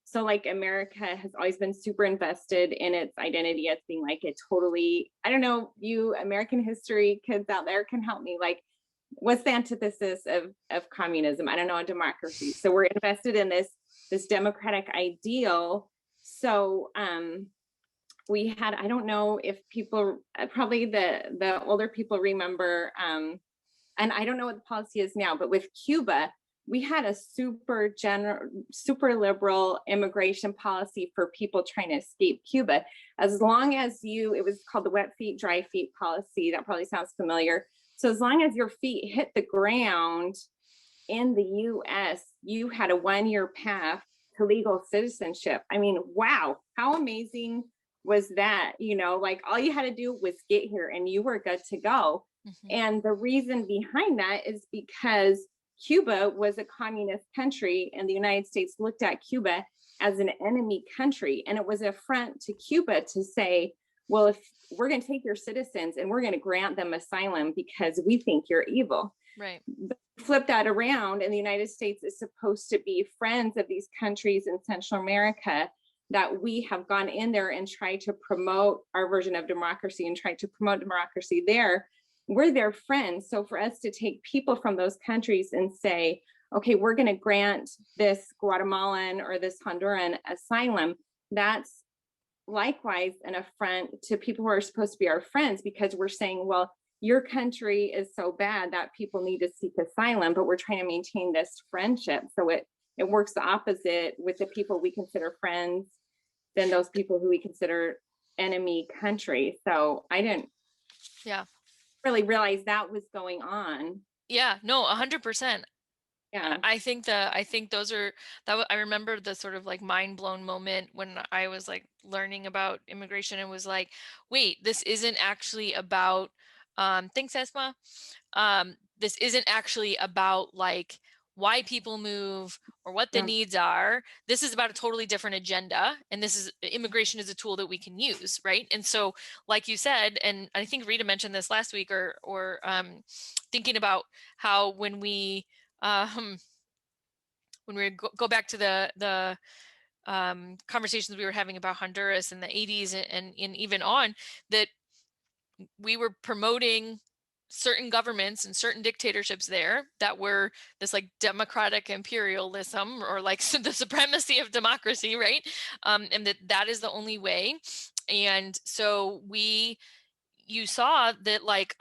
so like America has always been super invested in its identity as being like a totally, I don't know, you American history kids out there can help me, like what's the antithesis of communism? I don't know, a democracy. So we're invested in this democratic ideal. So we had, I don't know if people, probably the older people remember, and I don't know what the policy is now, but with Cuba, we had a super liberal immigration policy for people trying to escape Cuba. As long as it was called the wet feet, dry feet policy. That probably sounds familiar. So as long as your feet hit the ground in the US, you had a 1-year path to legal citizenship. I mean, wow, how amazing was that? You know, like all you had to do was get here and you were good to go. Mm-hmm. And the reason behind that is because Cuba was a communist country and the United States looked at Cuba as an enemy country. And it was an affront to Cuba to say, well, if we're going to take your citizens and we're going to grant them asylum because we think you're evil. Right. But flip that around, and the United States is supposed to be friends of these countries in Central America, that we have gone in there and tried to promote our version of democracy and tried to promote democracy there. We're their friends. So for us to take people from those countries and say, okay, we're going to grant this Guatemalan or this Honduran asylum, that's likewise an affront to people who are supposed to be our friends, because we're saying, well, your country is so bad that people need to seek asylum, but we're trying to maintain this friendship. So it works the opposite with the people we consider friends than those people who we consider enemy country. So I didn't. Yeah. really realize that was going on. Yeah, no, 100%. Yeah. I think those are I remember the sort of like mind blown moment when I was like learning about immigration and was like, wait, this isn't actually about thanks, Esma. This isn't actually about like why people move or what the needs are. This is about a totally different agenda, and immigration is a tool that we can use, right? And so, like you said, and I think Rita mentioned this last week, or thinking about how when we go back to the conversations we were having about Honduras in the 80s and even on, that we were promoting certain governments and certain dictatorships there that were this like democratic imperialism or like the supremacy of democracy, right? And that is the only way. And so you saw that like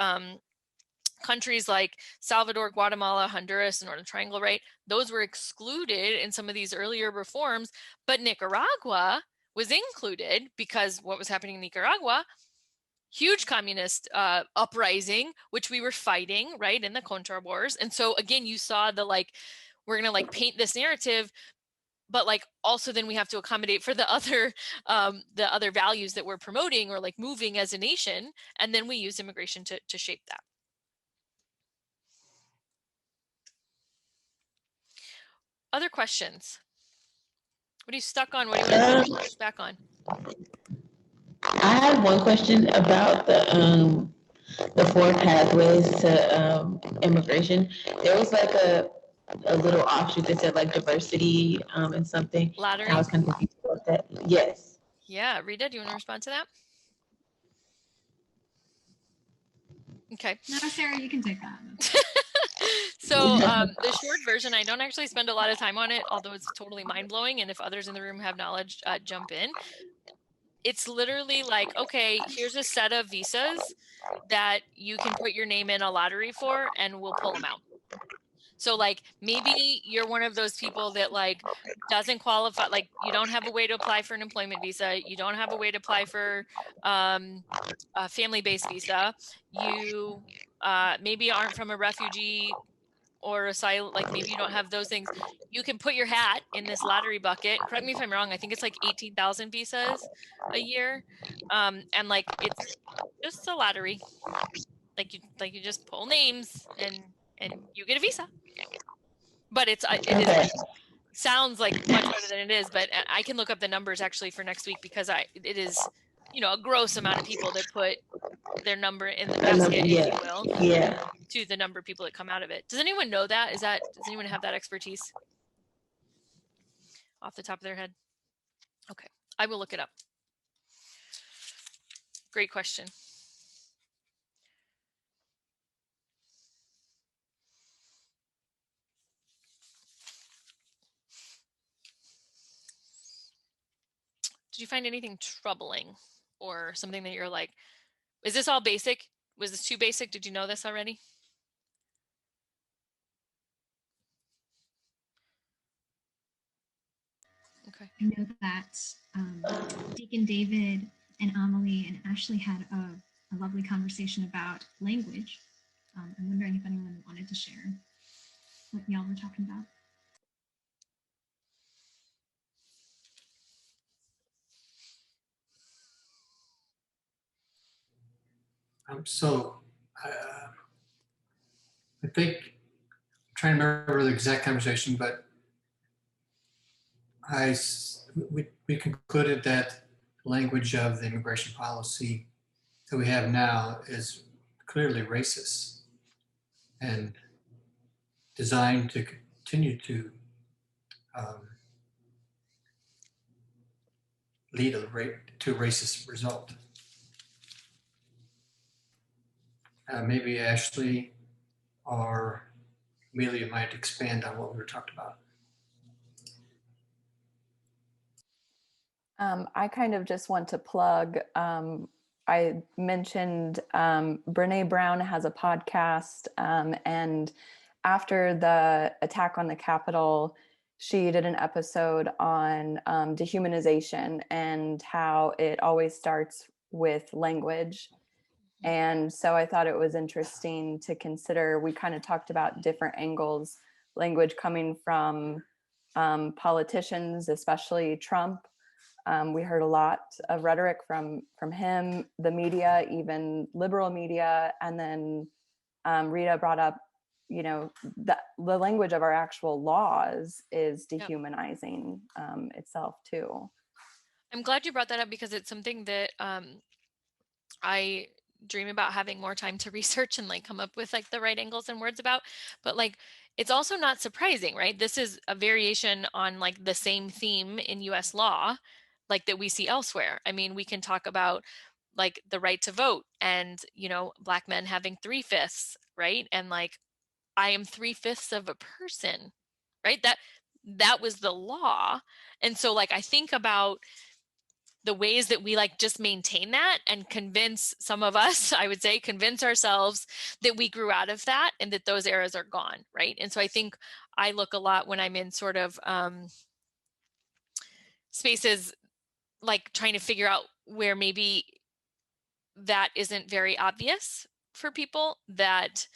countries like Salvador, Guatemala, Honduras, and Northern Triangle, right? Those were excluded in some of these earlier reforms, but Nicaragua was included because what was happening in Nicaragua, huge communist uprising, which we were fighting, right, in the Contra Wars. And so again, you saw the like, we're gonna like paint this narrative, but like also then we have to accommodate for the other values that we're promoting or like moving as a nation, and then we use immigration to shape that. Other questions? What are you stuck on? What do you want to push back on? I had one question about the 4 pathways to immigration. There was like a little offshoot that said like diversity and something. Lottery? I was kind of confused about that. Yes. Yeah, Rita, do you want to respond to that? Okay. No, Sarah, you can take that. So the short version, I don't actually spend a lot of time on it, although it's totally mind-blowing. And if others in the room have knowledge, jump in. It's literally like, okay, here's a set of visas that you can put your name in a lottery for, and we'll pull them out. So like maybe you're one of those people that like doesn't qualify, like you don't have a way to apply for an employment visa, you don't have a way to apply for a family-based visa, you maybe aren't from a refugee or asylum, like maybe you don't have those things. You can put your hat in this lottery bucket. Correct me if I'm wrong, I think it's like 18,000 visas a year. And like it's just a lottery. Like you just pull names and you get a visa. But it sounds like much better than it is, but I can look up the numbers actually for next week because it is, a gross amount of people that put their number in the basket, if you will, to the number of people that come out of it. Does anyone know that? Does anyone have that expertise off the top of their head? Okay, I will look it up. Great question. Did you find anything troubling or something that you're like, is this all basic? Was this too basic? Did you know this already? Okay. I know that Deacon David and Amelie and Ashley had a lovely conversation about language. I'm wondering if anyone wanted to share what y'all were talking about. I think I'm trying to remember the exact conversation, but we concluded that the language of the immigration policy that we have now is clearly racist and designed to continue to lead to a racist result. Maybe Ashley or Amelia might expand on what we were talking about. I kind of just want to plug, I mentioned Brene Brown has a podcast, and after the attack on the Capitol, she did an episode on dehumanization and how it always starts with language. And so I thought it was interesting to consider. We kind of talked about different angles, language coming from politicians, especially Trump. We heard a lot of rhetoric from him, the media, even liberal media. And then Rita brought up, the language of our actual laws is dehumanizing itself too. I'm glad you brought that up because it's something that I dream about having more time to research and like come up with like the right angles and words about. But like, it's also not surprising, right? This is a variation on like the same theme in US law, like that we see elsewhere. I mean, we can talk about like the right to vote and, Black men having 3/5, right? And like, I am 3/5 of a person, right? That was the law. And so like, I think about the ways that we like just maintain that and convince some of us, I would say, convince ourselves that we grew out of that and that those eras are gone, right? And so I think I look a lot when I'm in sort of spaces like trying to figure out where maybe that isn't very obvious for people, that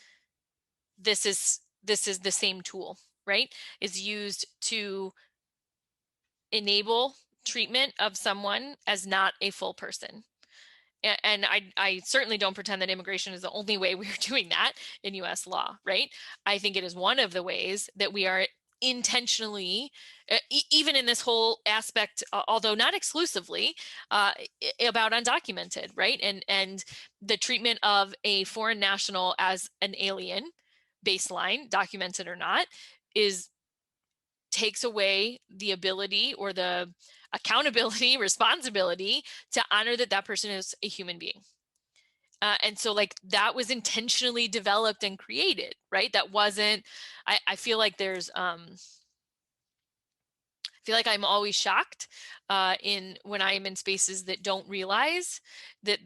this is the same tool, right? Is used to enable treatment of someone as not a full person. And I certainly don't pretend that immigration is the only way we're doing that in US law, right? I think it is one of the ways that we are intentionally, even in this whole aspect, although not exclusively, about undocumented, right? And the treatment of a foreign national as an alien, baseline, documented or not, takes away the ability or the accountability, responsibility to honor that person is a human being. And so like that was intentionally developed and created, right? That wasn't, I feel like I feel like I'm always shocked when I am in spaces that don't realize that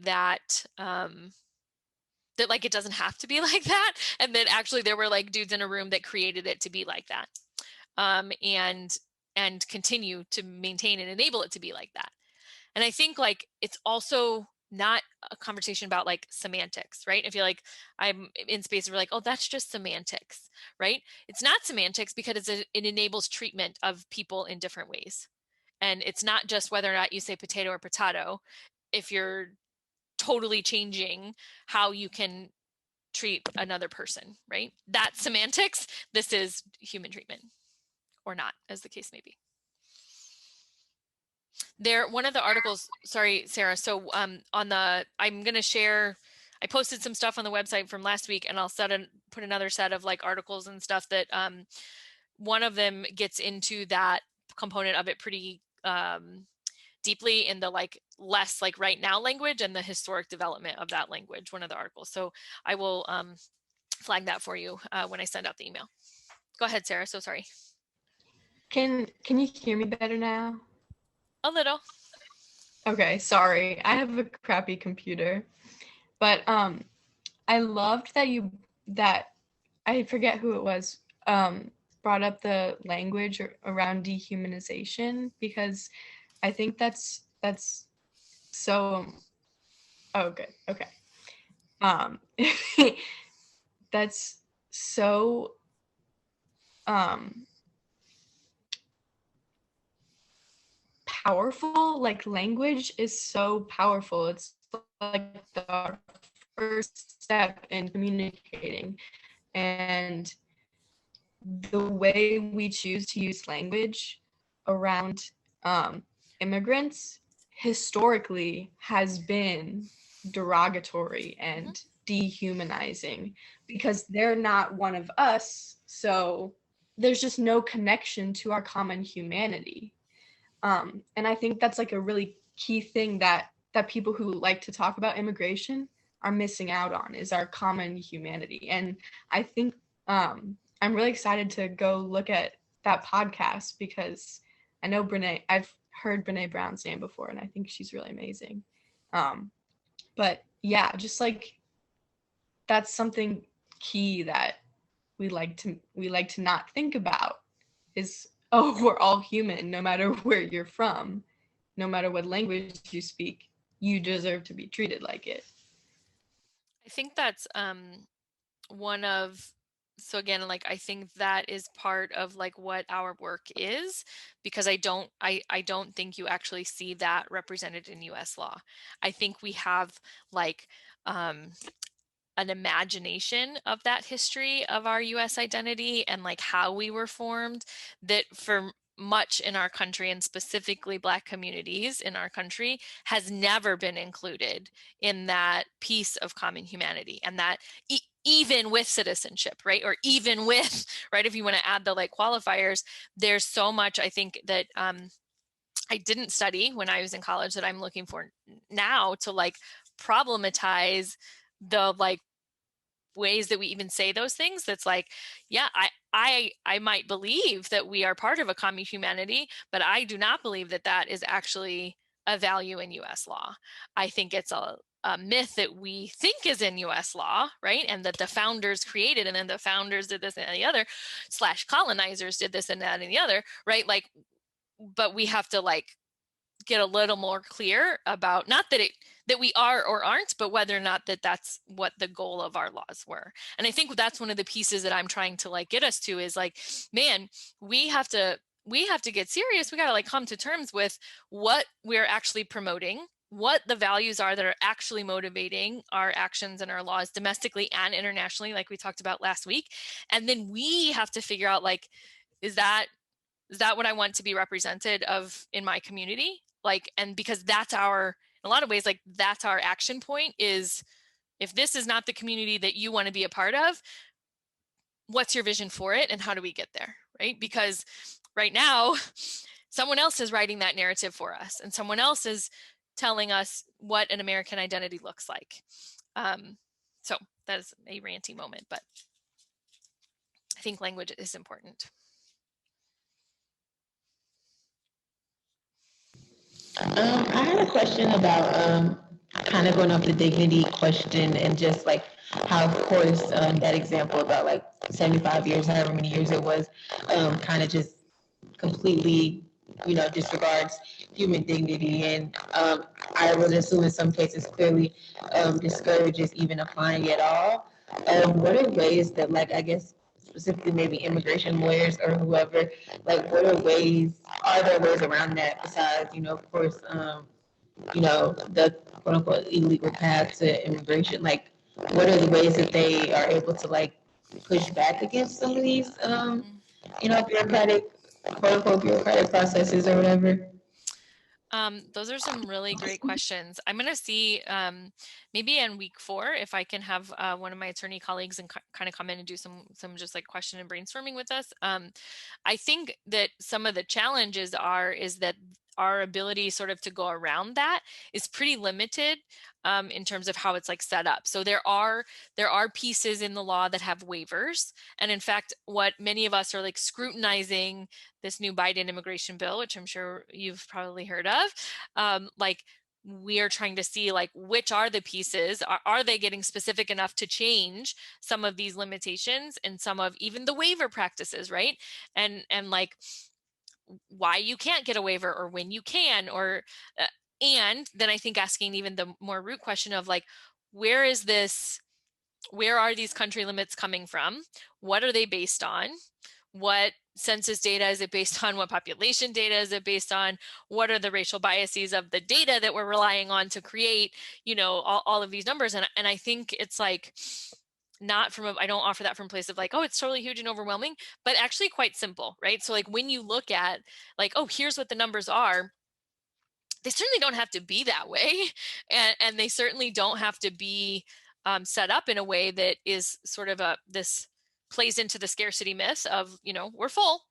like it doesn't have to be like that. And that actually there were like dudes in a room that created it to be like that. And continue to maintain and enable it to be like that. And I think like it's also not a conversation about like semantics, right? I feel like I'm in spaces where like, oh, that's just semantics, right? It's not semantics because it enables treatment of people in different ways. And it's not just whether or not you say potato or potato, if you're totally changing how you can treat another person, right? That's semantics. This is human treatment. Or not, as the case may be. One of the articles, sorry, Sarah. So I'm going to share, I posted some stuff on the website from last week, and I'll put another set of like articles and stuff that one of them gets into that component of it pretty deeply in the like less like right now language and the historic development of that language, one of the articles. So I will flag that for you when I send out the email. Go ahead, Sarah. So sorry. Can you hear me better now? A little. Okay, sorry. I have a crappy computer. But I loved that I forget who it was brought up the language around dehumanization, because I think that's so okay. That's so powerful. Like language is so powerful. It's like the first step in communicating, and the way we choose to use language around immigrants historically has been derogatory and dehumanizing, because they're not one of us, so there's just no connection to our common humanity. And I think that's like a really key thing that people who like to talk about immigration are missing out on, is our common humanity. And I think I'm really excited to go look at that podcast, because I know I've heard Brene Brown's name before, and I think she's really amazing. But yeah, just like that's something key that we like to not think about, is, oh, we're all human, no matter where you're from, no matter what language you speak, you deserve to be treated like it. I think that's one of, so again, like I think that is part of like what our work is, because I don't think you actually see that represented in US law. I think we have like an imagination of that history of our US identity and like how we were formed, that for much in our country, and specifically Black communities in our country, has never been included in that piece of common humanity. And that even with citizenship, right, or even with, right, if you want to add the like qualifiers, there's so much I think that I didn't study when I was in college that I'm looking for now to like problematize the like ways that we even say those things. That's like, yeah, I might believe that we are part of a common humanity, but I do not believe that that is actually a value in US law. I think it's a myth that we think is in US law, right? And that the founders created, and then the founders did this and the other, slash colonizers did this and that and the other, right? Like, but we have to like get a little more clear about, not that we are or aren't, but whether or not that that's what the goal of our laws were. And I think that's one of the pieces that I'm trying to like get us to is like, man, we have to get serious. We got to like come to terms with what we're actually promoting, what the values are that are actually motivating our actions and our laws domestically and internationally, like we talked about last week. And then we have to figure out like, is that what I want to be represented of in my community? Like, and because that's our, in a lot of ways, like that's our action point is, if this is not the community that you want to be a part of, what's your vision for it and how do we get there, right? Because right now, someone else is writing that narrative for us, and someone else is telling us what an American identity looks like. So that is a ranty moment, but I think language is important. I had a question about kind of going off the dignity question, and just like how, of course, that example about like 75 years, however many years it was, kind of just completely, disregards human dignity. And I would assume in some cases clearly discourages even applying at all. What are ways that, like, I guess, specifically maybe immigration lawyers or whoever, like, are there ways around that besides, of course, the quote unquote illegal path to immigration? Like, what are the ways that they are able to like push back against some of these, bureaucratic, quote unquote bureaucratic processes or whatever? Those are some really great questions. I'm going to see maybe in week 4 if I can have one of my attorney colleagues and kind of come in and do some just like question and brainstorming with us. I think that some of the challenges is that our ability sort of to go around that is pretty limited in terms of how it's like set up. So there are pieces in the law that have waivers. And in fact, what many of us are like scrutinizing this new Biden immigration bill, which I'm sure you've probably heard of, like we are trying to see like which are the pieces, are they getting specific enough to change some of these limitations and some of even the waiver practices, right? And like why you can't get a waiver or when you can, or and then I think asking even the more root question of like, where are these country limits coming from? What are they based on? What census data is it based on? What population data is it based on? What are the racial biases of the data that we're relying on to create, all of these numbers? And I think it's like, I don't offer that from a place of like, oh, it's totally huge and overwhelming, but actually quite simple, right? So like when you look at like, oh, here's what the numbers are, they certainly don't have to be that way. And they certainly don't have to be set up in a way that is sort of this plays into the scarcity myth of, we're full.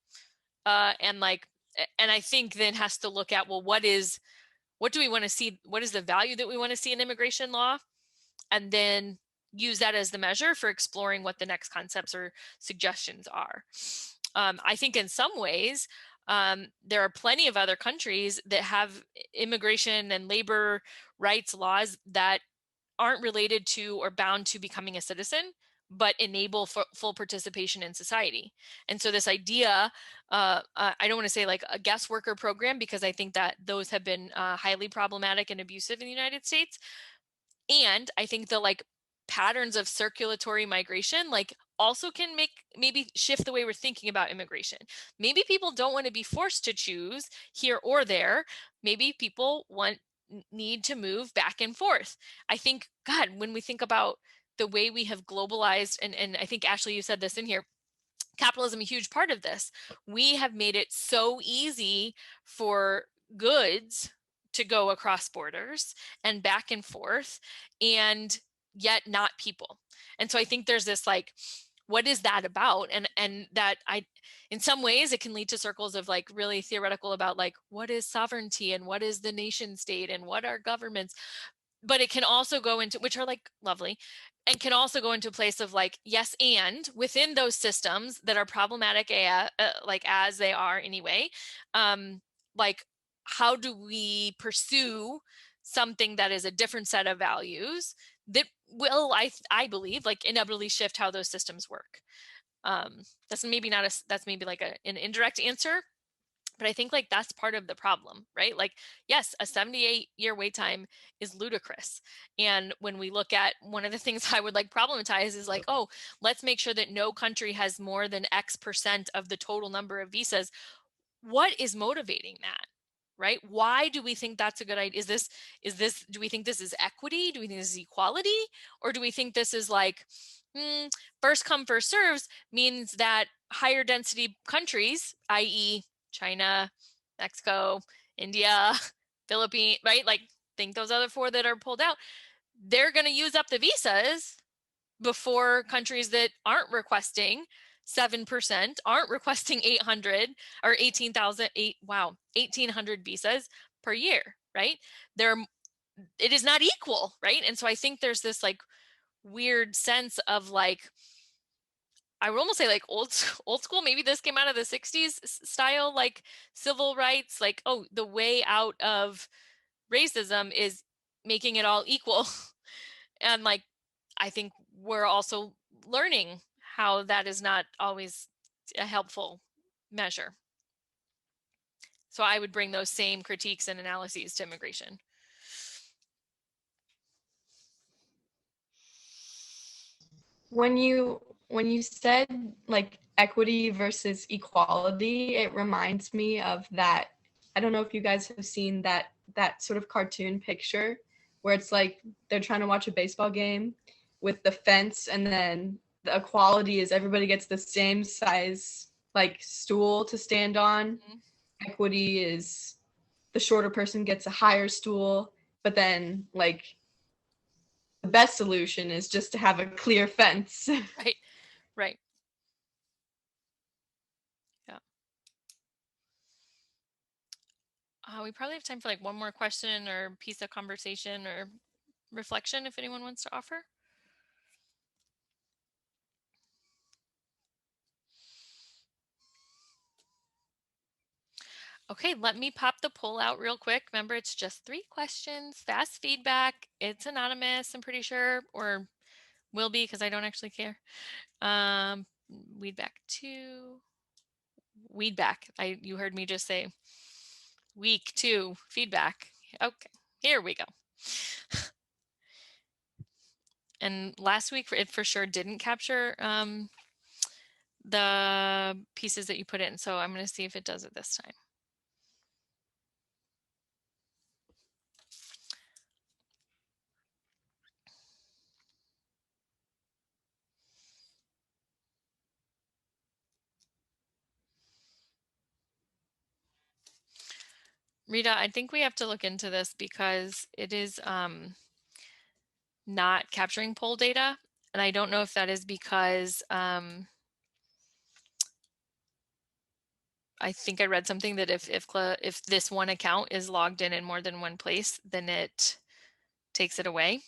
And I think then has to look at, well, what do we want to see? What is the value that we want to see in immigration law? And then use that as the measure for exploring what the next concepts or suggestions are. I think in some ways, there are plenty of other countries that have immigration and labor rights laws that aren't related to or bound to becoming a citizen, but enable full participation in society. And so this idea, I don't want to say like a guest worker program, because I think that those have been highly problematic and abusive in the United States. And I think the like patterns of circulatory migration, like also can maybe shift the way we're thinking about immigration. Maybe people don't want to be forced to choose here or there. Maybe people need to move back and forth. I think, God, when we think about the way we have globalized, and I think, Ashley, you said this in here, capitalism a huge part of this. We have made it so easy for goods to go across borders and back and forth, and yet not people. And so I think there's this like, what is that about? And that in some ways it can lead to circles of like really theoretical about like, what is sovereignty and what is the nation state and what are governments? But it can also go into, which are like lovely, and can also go into a place of like, yes, and within those systems that are problematic, like as they are anyway, like how do we pursue something that is a different set of values that will, I believe, like inevitably shift how those systems work. That's maybe like an indirect answer, but I think like that's part of the problem, right? Like, yes, a 78-year wait time is ludicrous. And when we look at, one of the things I would like problematize is like, oh, let's make sure that no country has more than X% of the total number of visas. What is motivating that? Right? Why do we think that's a good idea? Do we think this is equity? Do we think this is equality? Or do we think this is like, first come, first serves means that higher density countries, i.e. China, Mexico, India, Philippines, right? Like, think those other 4 that are pulled out, they're going to use up the visas before countries that aren't requesting 7%, aren't requesting 800 or 1,800 visas per year, right? It is not equal, right? And so I think there's this like weird sense of like, I would almost say like old school, maybe this came out of the 60s style, like civil rights, like, oh, the way out of racism is making it all equal. And like, I think we're also learning how that is not always a helpful measure. So I would bring those same critiques and analyses to immigration. When you said like equity versus equality, it reminds me of that. I don't know if you guys have seen that sort of cartoon picture where it's like they're trying to watch a baseball game with the fence, and then the equality is everybody gets the same size like stool to stand on. Mm-hmm. Equity is the shorter person gets a higher stool, but then like the best solution is just to have a clear fence. Right. Yeah. We probably have time for like one more question or piece of conversation or reflection if anyone wants to offer. Okay, let me pop the poll out real quick. Remember, it's just 3 questions, fast feedback. It's anonymous, I'm pretty sure, or will be because I don't actually care. Weedback 2. Weedback. You heard me just say week 2 feedback. Okay, here we go. And last week it for sure didn't capture the pieces that you put in. So I'm going to see if it does it this time. Rita, I think we have to look into this because it is not capturing poll data. And I don't know if that is because I think I read something that if this one account is logged in more than one place, then it takes it away.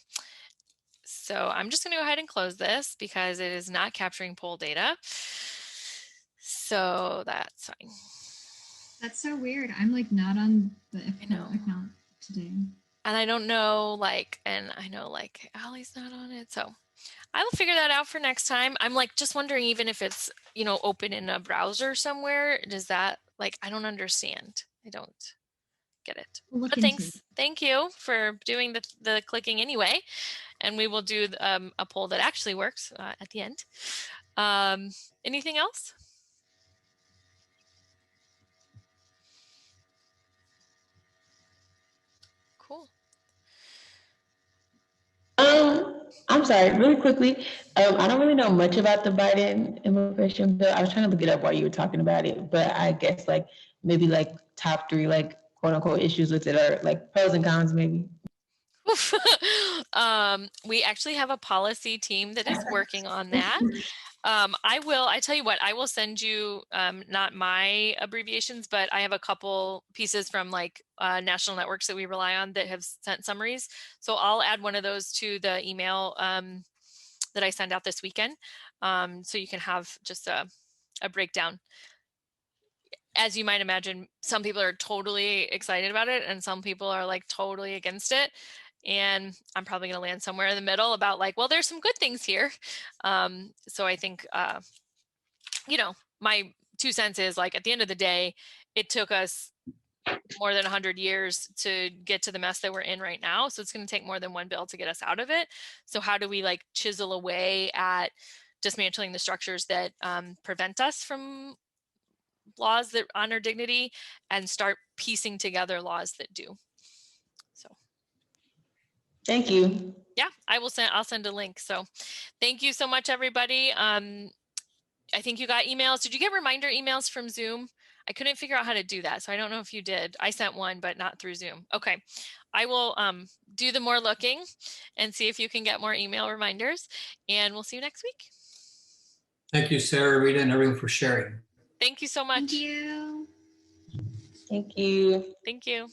So I'm just going to go ahead and close this because it is not capturing poll data. So that's fine. That's so weird. I'm like not on the account today. And I don't know, like, and I know like Allie's not on it. So I will figure that out for next time. I'm like just wondering, even if it's, open in a browser somewhere, does that, like, I don't understand. I don't get it. But thanks. Thank you for doing the clicking anyway. and we will do a poll that actually works at the end. Anything else? Cool. I'm sorry, really quickly. I don't really know much about the Biden immigration bill. I was trying to look it up while you were talking about it, but I guess like maybe like top three like quote unquote issues with it are like pros and cons maybe. We actually have a policy team that is working on that. I tell you what, I will send you, not my abbreviations, but I have a couple pieces from like national networks that we rely on that have sent summaries. So I'll add one of those to the email that I send out this weekend. So you can have just a breakdown. As you might imagine, some people are totally excited about it and some people are like totally against it. And I'm probably going to land somewhere in the middle about like, well, there's some good things here. So I think, you know, my 2 cents is like, at the end of the day, it took us more than 100 years to get to the mess that we're in right now. So it's going to take more than one bill to get us out of it. So how do we like chisel away at dismantling the structures that prevent us from laws that honor dignity and start piecing together laws that do. So Thank you. Yeah, I'll send a link. So thank you so much, everybody. I think you got emails. Did you get reminder emails from Zoom? I couldn't figure out how to do that. So I don't know if you did. I sent one, but not through Zoom. Okay. I will do the more looking and see if you can get more email reminders, and we'll see you next week. Thank you, Sarah, Rita, and everyone for sharing. Thank you so much. Thank you. Thank you. Thank you.